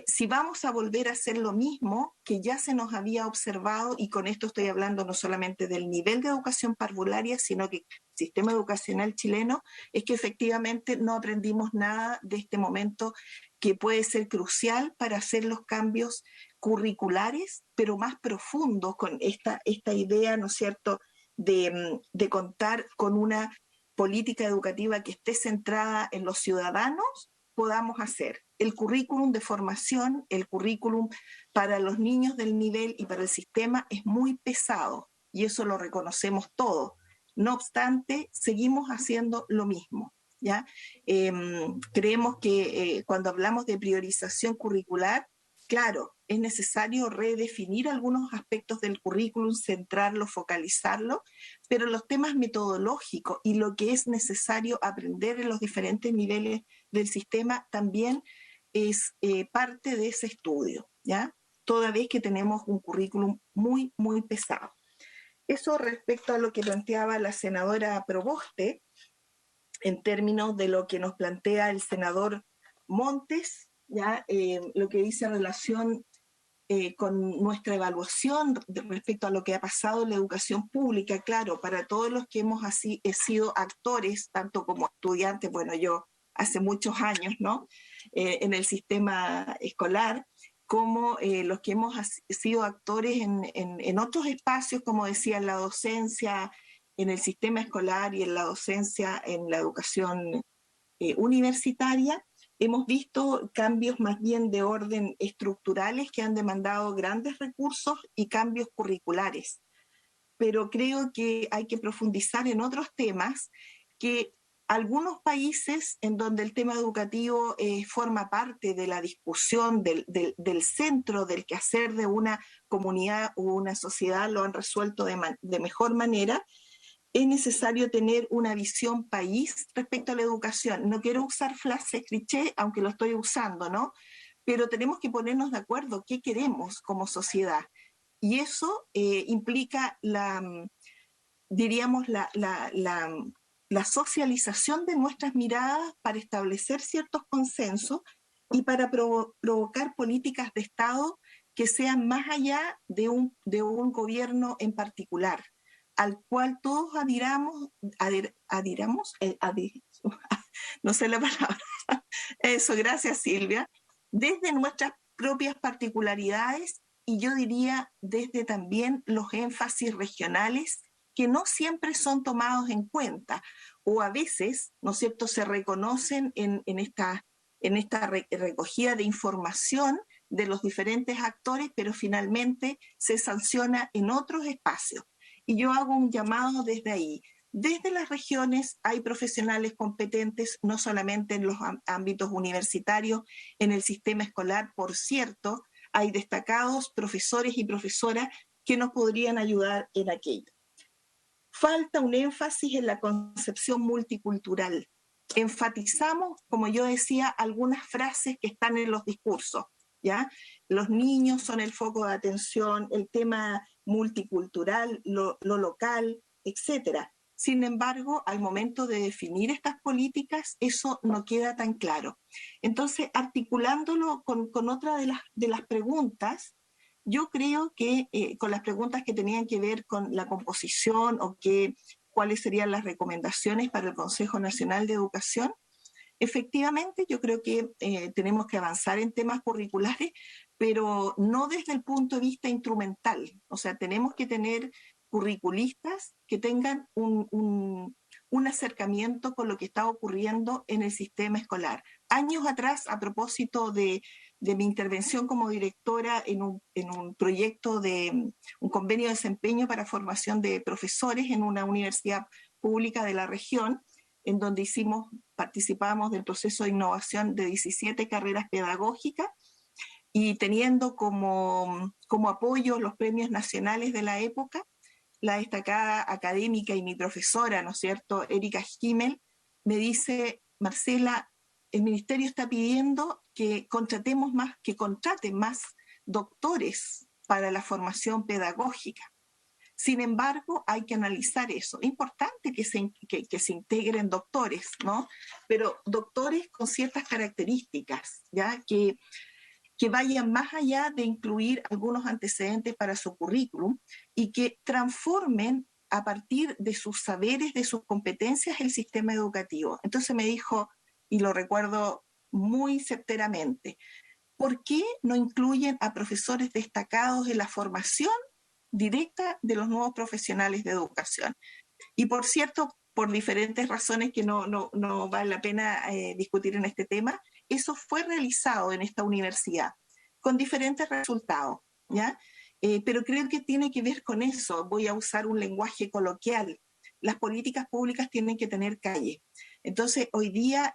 Si vamos a volver a hacer lo mismo que ya se nos había observado, y con esto estoy hablando no solamente del nivel de educación parvularia, sino que el sistema educacional chileno, es que efectivamente no aprendimos nada de este momento que puede ser crucial para hacer los cambios curriculares, pero más profundos con esta idea, ¿no es cierto?, de contar con una política educativa que esté centrada en los ciudadanos, podamos hacer. El currículum de formación, el currículum para los niños del nivel y para el sistema es muy pesado, y eso lo reconocemos todos. No obstante, seguimos haciendo lo mismo, ¿ya? Creemos que cuando hablamos de priorización curricular, claro, es necesario redefinir algunos aspectos del currículum, centrarlo, focalizarlo, pero los temas metodológicos y lo que es necesario aprender en los diferentes niveles del sistema también es parte de ese estudio, ¿ya? Toda vez que tenemos un currículum muy, muy pesado. Eso respecto a lo que planteaba la senadora Proboste, en términos de lo que nos plantea el senador Montes, ¿ya? Lo que dice en relación con nuestra evaluación respecto a lo que ha pasado en la educación pública. Claro, para todos los que hemos sido actores, tanto como estudiantes, bueno, yo hace muchos años, ¿no? En el sistema escolar, como los que hemos sido actores en otros espacios, como decía, en la docencia, en el sistema escolar y en la docencia, en la educación universitaria, hemos visto cambios más bien de orden estructurales que han demandado grandes recursos y cambios curriculares. Pero creo que hay que profundizar en otros temas que algunos países en donde el tema educativo forma parte de la discusión, del centro del quehacer de una comunidad o una sociedad, lo han resuelto de mejor manera. Es necesario tener una visión país respecto a la educación. No quiero usar frases cliché, aunque lo estoy usando, ¿no? Pero tenemos que ponernos de acuerdo qué queremos como sociedad. Y eso implica diríamos, la socialización de nuestras miradas para establecer ciertos consensos y para provocar políticas de Estado que sean más allá de un gobierno en particular, al cual todos no sé la palabra, eso, gracias Silvia, desde nuestras propias particularidades y yo diría desde también los énfasis regionales que no siempre son tomados en cuenta o a veces, ¿no es cierto?, se reconocen en esta recogida de información de los diferentes actores, pero finalmente se sanciona en otros espacios. Y yo hago un llamado desde ahí. Desde las regiones hay profesionales competentes, no solamente en los ámbitos universitarios, en el sistema escolar, por cierto, hay destacados profesores y profesoras que nos podrían ayudar en aquello. Falta un énfasis en la concepción multicultural. Enfatizamos, como yo decía, algunas frases que están en los discursos, ¿ya? Los niños son el foco de atención, el tema multicultural, lo local, etcétera. Sin embargo, al momento de definir estas políticas, eso no queda tan claro. Entonces, articulándolo con otra de las preguntas, yo creo que con las preguntas que tenían que ver con la composición o cuáles serían las recomendaciones para el Consejo Nacional de Educación, efectivamente yo creo que tenemos que avanzar en temas curriculares, pero no desde el punto de vista instrumental. O sea, tenemos que tener curriculistas que tengan un acercamiento con lo que está ocurriendo en el sistema escolar. Años atrás, a propósito de mi intervención como directora en un proyecto de un convenio de desempeño para formación de profesores en una universidad pública de la región, en donde participamos del proceso de innovación de 17 carreras pedagógicas y teniendo como apoyo los premios nacionales de la época, la destacada académica y mi profesora, ¿no es cierto?, Erika Himmel, me dice, Marcela, el ministerio está pidiendo que contraten más doctores para la formación pedagógica. Sin embargo, hay que analizar eso. Es importante que se integren doctores, ¿no? Pero doctores con ciertas características, ¿ya? Que vayan más allá de incluir algunos antecedentes para su currículum y que transformen a partir de sus saberes, de sus competencias, el sistema educativo. Entonces me dijo, y lo recuerdo muy certeramente, ¿por qué no incluyen a profesores destacados en la formación directa de los nuevos profesionales de educación? Y por cierto, por diferentes razones que no vale la pena discutir en este tema, eso fue realizado en esta universidad con diferentes resultados, ¿ya? Pero creo que tiene que ver con eso. Voy a usar un lenguaje coloquial. Las políticas públicas tienen que tener calle. Entonces, hoy día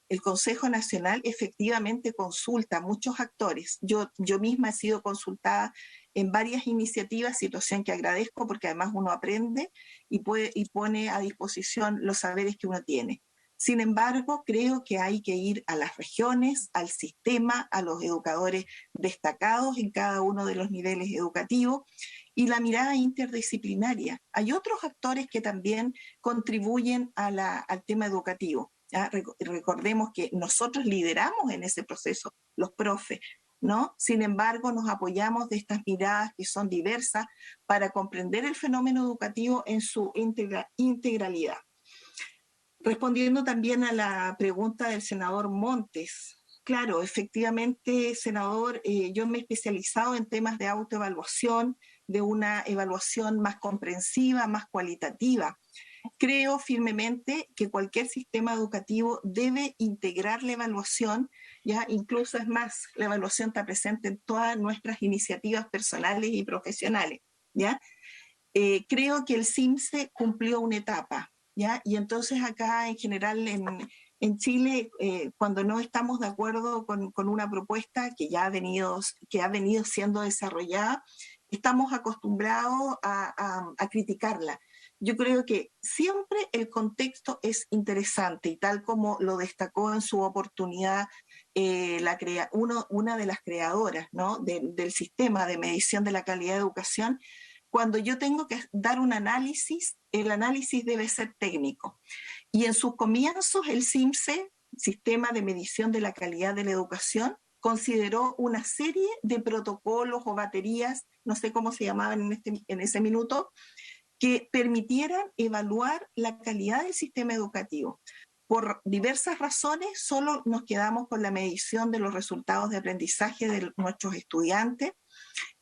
el Consejo Nacional efectivamente consulta a muchos actores. Yo misma he sido consultada en varias iniciativas, situación que agradezco porque además uno aprende y pone a disposición los saberes que uno tiene. Sin embargo, creo que hay que ir a las regiones, al sistema, a los educadores destacados en cada uno de los niveles educativos y la mirada interdisciplinaria. Hay otros actores que también contribuyen al tema educativo. ¿Ya? Recordemos que nosotros lideramos en ese proceso, los profes, ¿no? Sin embargo, nos apoyamos de estas miradas que son diversas para comprender el fenómeno educativo en su integralidad. Respondiendo también a la pregunta del senador Montes, claro, efectivamente, senador, yo me he especializado en temas de autoevaluación, de una evaluación más comprensiva, más cualitativa. Creo firmemente que cualquier sistema educativo debe integrar la evaluación, ya incluso es más, la evaluación está presente en todas nuestras iniciativas personales y profesionales, ¿ya? Creo que el CIMSE cumplió una etapa, ¿ya? Y entonces acá en general en Chile, cuando no estamos de acuerdo con una propuesta que ha venido siendo desarrollada, estamos acostumbrados a criticarla. Yo creo que siempre el contexto es interesante y tal como lo destacó en su oportunidad una de las creadoras, ¿no? del sistema de medición de la calidad de educación. Cuando yo tengo que dar un análisis, el análisis debe ser técnico. Y en sus comienzos, el CIMSE, Sistema de Medición de la Calidad de la Educación, consideró una serie de protocolos o baterías, no sé cómo se llamaban en ese minuto, que permitieran evaluar la calidad del sistema educativo. Por diversas razones, solo nos quedamos con la medición de los resultados de aprendizaje de nuestros estudiantes,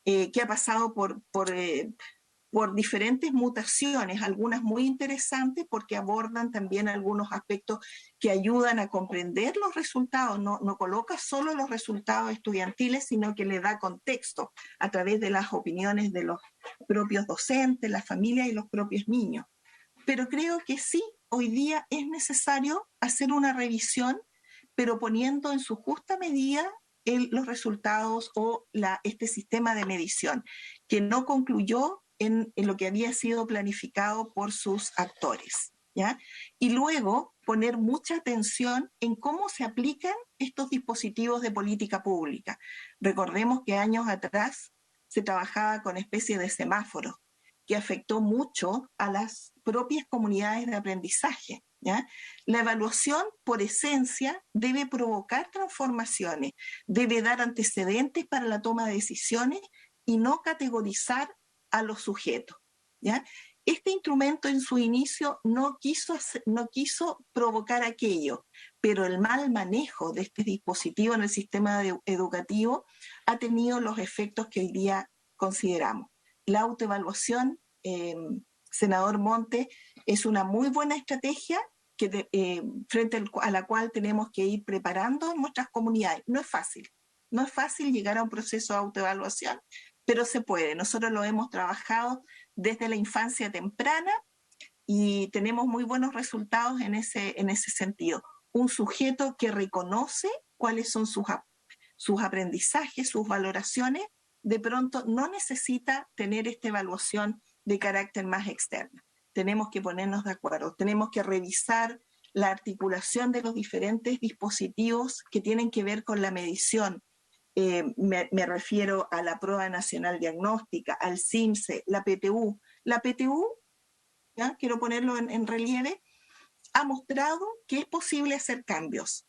que ha pasado por diferentes mutaciones, algunas muy interesantes porque abordan también algunos aspectos que ayudan a comprender los resultados, no coloca solo los resultados estudiantiles, sino que le da contexto a través de las opiniones de los propios docentes, las familias y los propios niños. Pero creo que sí, hoy día es necesario hacer una revisión, pero poniendo en su justa medida los resultados o este sistema de medición, que no concluyó en lo que había sido planificado por sus actores, ¿ya? Y luego poner mucha atención en cómo se aplican estos dispositivos de política pública. Recordemos que años atrás se trabajaba con especies de semáforos, que afectó mucho a las propias comunidades de aprendizaje, ¿ya? La evaluación, por esencia, debe provocar transformaciones, debe dar antecedentes para la toma de decisiones y no categorizar a los sujetos, ¿ya? Este instrumento en su inicio no quiso provocar aquello, pero el mal manejo de este dispositivo en el sistema educativo ha tenido los efectos que hoy día consideramos. La autoevaluación, senador Monte, es una muy buena estrategia frente a la cual tenemos que ir preparando en nuestras comunidades. No es fácil llegar a un proceso de autoevaluación, pero se puede. Nosotros lo hemos trabajado desde la infancia temprana y tenemos muy buenos resultados en ese sentido. Un sujeto que reconoce cuáles son sus aprendizajes, sus valoraciones, de pronto no necesita tener esta evaluación de carácter más externo. Tenemos que ponernos de acuerdo, tenemos que revisar la articulación de los diferentes dispositivos que tienen que ver con la medición. Me refiero a la Prueba Nacional Diagnóstica, al CIMSE, la PTU. La PTU, ¿ya? Quiero ponerlo en relieve, ha mostrado que es posible hacer cambios.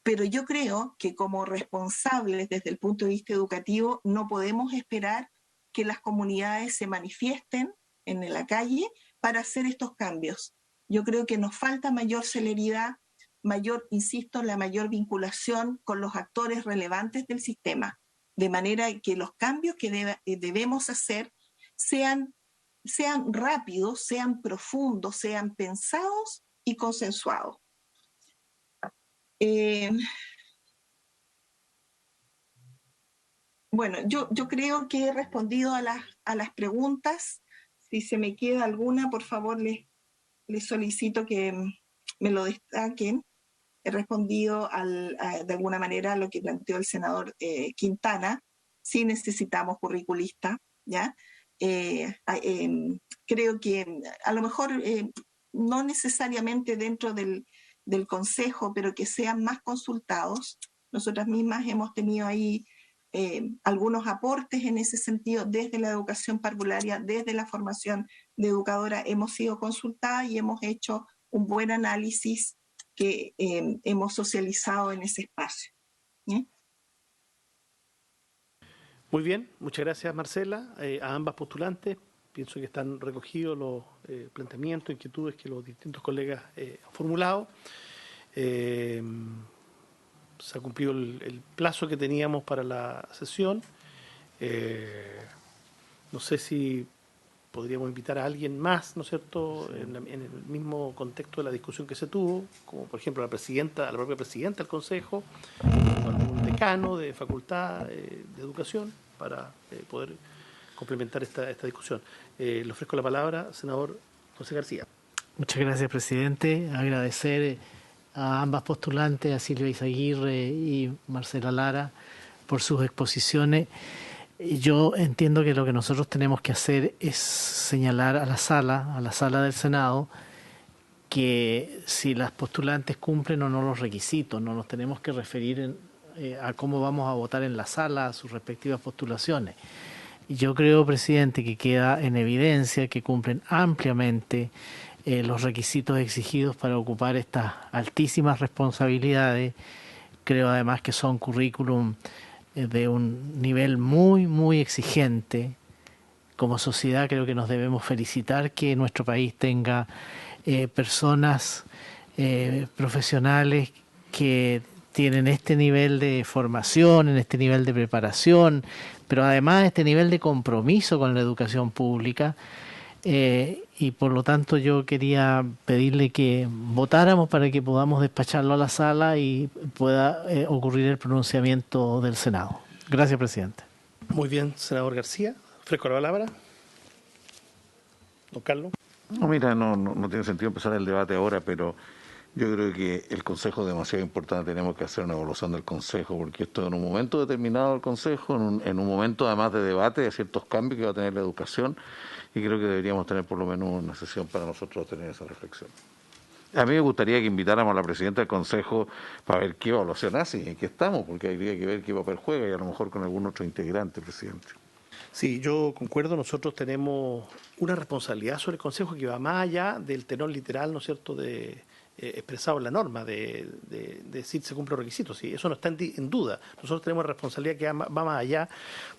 Pero yo creo que como responsables desde el punto de vista educativo no podemos esperar que las comunidades se manifiesten en la calle para hacer estos cambios. Yo creo que nos falta mayor celeridad, la mayor vinculación con los actores relevantes del sistema, de manera que los cambios que debemos hacer sean rápidos, sean profundos, sean pensados y consensuados. Bueno, yo creo que he respondido a las preguntas. Si se me queda alguna, por favor, les solicito que me lo destaquen. he respondido de alguna manera a lo que planteó el senador Quintana. Sí necesitamos curriculistas, ¿ya? Creo que a lo mejor no necesariamente dentro del Consejo, pero que sean más consultados. Nosotras mismas hemos tenido ahí algunos aportes en ese sentido desde la educación parvularia, desde la formación de educadora, hemos sido consultadas y hemos hecho un buen análisis que hemos socializado en ese espacio. ¿Sí? Muy bien, muchas gracias Marcela, a ambas postulantes. Pienso que están recogidos los planteamientos, inquietudes que los distintos colegas han formulado. Se ha cumplido el plazo que teníamos para la sesión. No sé si podríamos invitar a alguien más, ¿no es cierto?, sí, en el mismo contexto de la discusión que se tuvo, como por ejemplo a la propia presidenta del Consejo, o algún decano de facultad de educación, para poder complementar esta discusión. Le ofrezco la palabra, senador José García. Muchas gracias, presidente. Agradecer a ambas postulantes, a Silvia Izaguirre y Marcela Lara, por sus exposiciones. Yo entiendo que lo que nosotros tenemos que hacer es señalar a la sala del Senado, que si las postulantes cumplen o no los requisitos, no nos tenemos que referir a cómo vamos a votar en la sala, a sus respectivas postulaciones. Yo creo, presidente, que queda en evidencia que cumplen ampliamente los requisitos exigidos para ocupar estas altísimas responsabilidades. Creo además que son currículum de un nivel muy, muy exigente. Como sociedad creo que nos debemos felicitar que nuestro país tenga personas profesionales que tienen este nivel de formación, en este nivel de preparación, pero además este nivel de compromiso con la educación pública. Y por lo tanto yo quería pedirle que votáramos para que podamos despacharlo a la sala y pueda ocurrir el pronunciamiento del Senado. Gracias, presidente. Muy bien, senador García. Ofrezco la palabra. Don Carlos. No, mira, no tiene sentido empezar el debate ahora, pero yo creo que el Consejo es demasiado importante. Tenemos que hacer una evaluación del Consejo, porque esto en un momento determinado del Consejo, en un momento además de debate de ciertos cambios que va a tener la educación, y creo que deberíamos tener por lo menos una sesión para nosotros tener esa reflexión. A mí me gustaría que invitáramos a la presidenta del Consejo para ver qué evaluación hace y en qué estamos, porque habría que ver qué papel juega y a lo mejor con algún otro integrante, presidente. Sí, yo concuerdo, nosotros tenemos una responsabilidad sobre el Consejo que va más allá del tenor literal, ¿no es cierto?, expresado en la norma, de si se cumplen los requisitos. Sí, eso no está en duda. Nosotros tenemos responsabilidad que va más allá,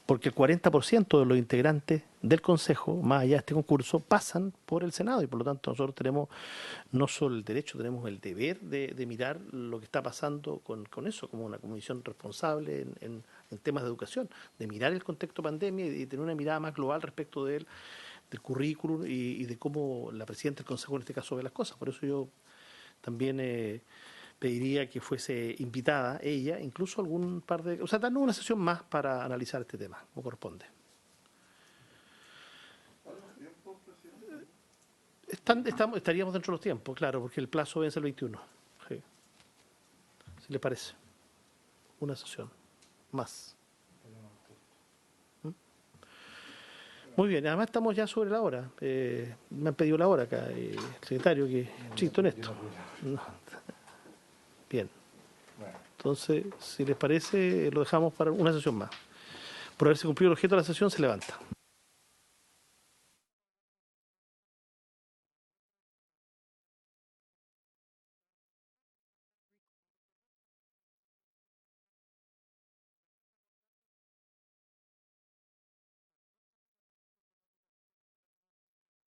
porque el 40% de los integrantes del Consejo, más allá de este concurso, pasan por el Senado y por lo tanto nosotros tenemos no solo el derecho, tenemos el deber de mirar lo que está pasando con eso, como una comisión responsable en temas de educación, de mirar el contexto pandemia y tener una mirada más global respecto del currículum y de cómo la presidenta del Consejo en este caso ve las cosas. Por eso yo también pediría que fuese invitada ella, incluso algún par de... O sea, darnos una sesión más para analizar este tema, como corresponde. Estaríamos dentro de los tiempos, claro, porque el plazo vence el 21. Sí. Si le parece. Una sesión más. Muy bien, además estamos ya sobre la hora. Me han pedido la hora acá, el secretario, que insisto en esto. No. Bien. Entonces, si les parece, lo dejamos para una sesión más. Por haberse cumplido el objeto de la sesión, se levanta.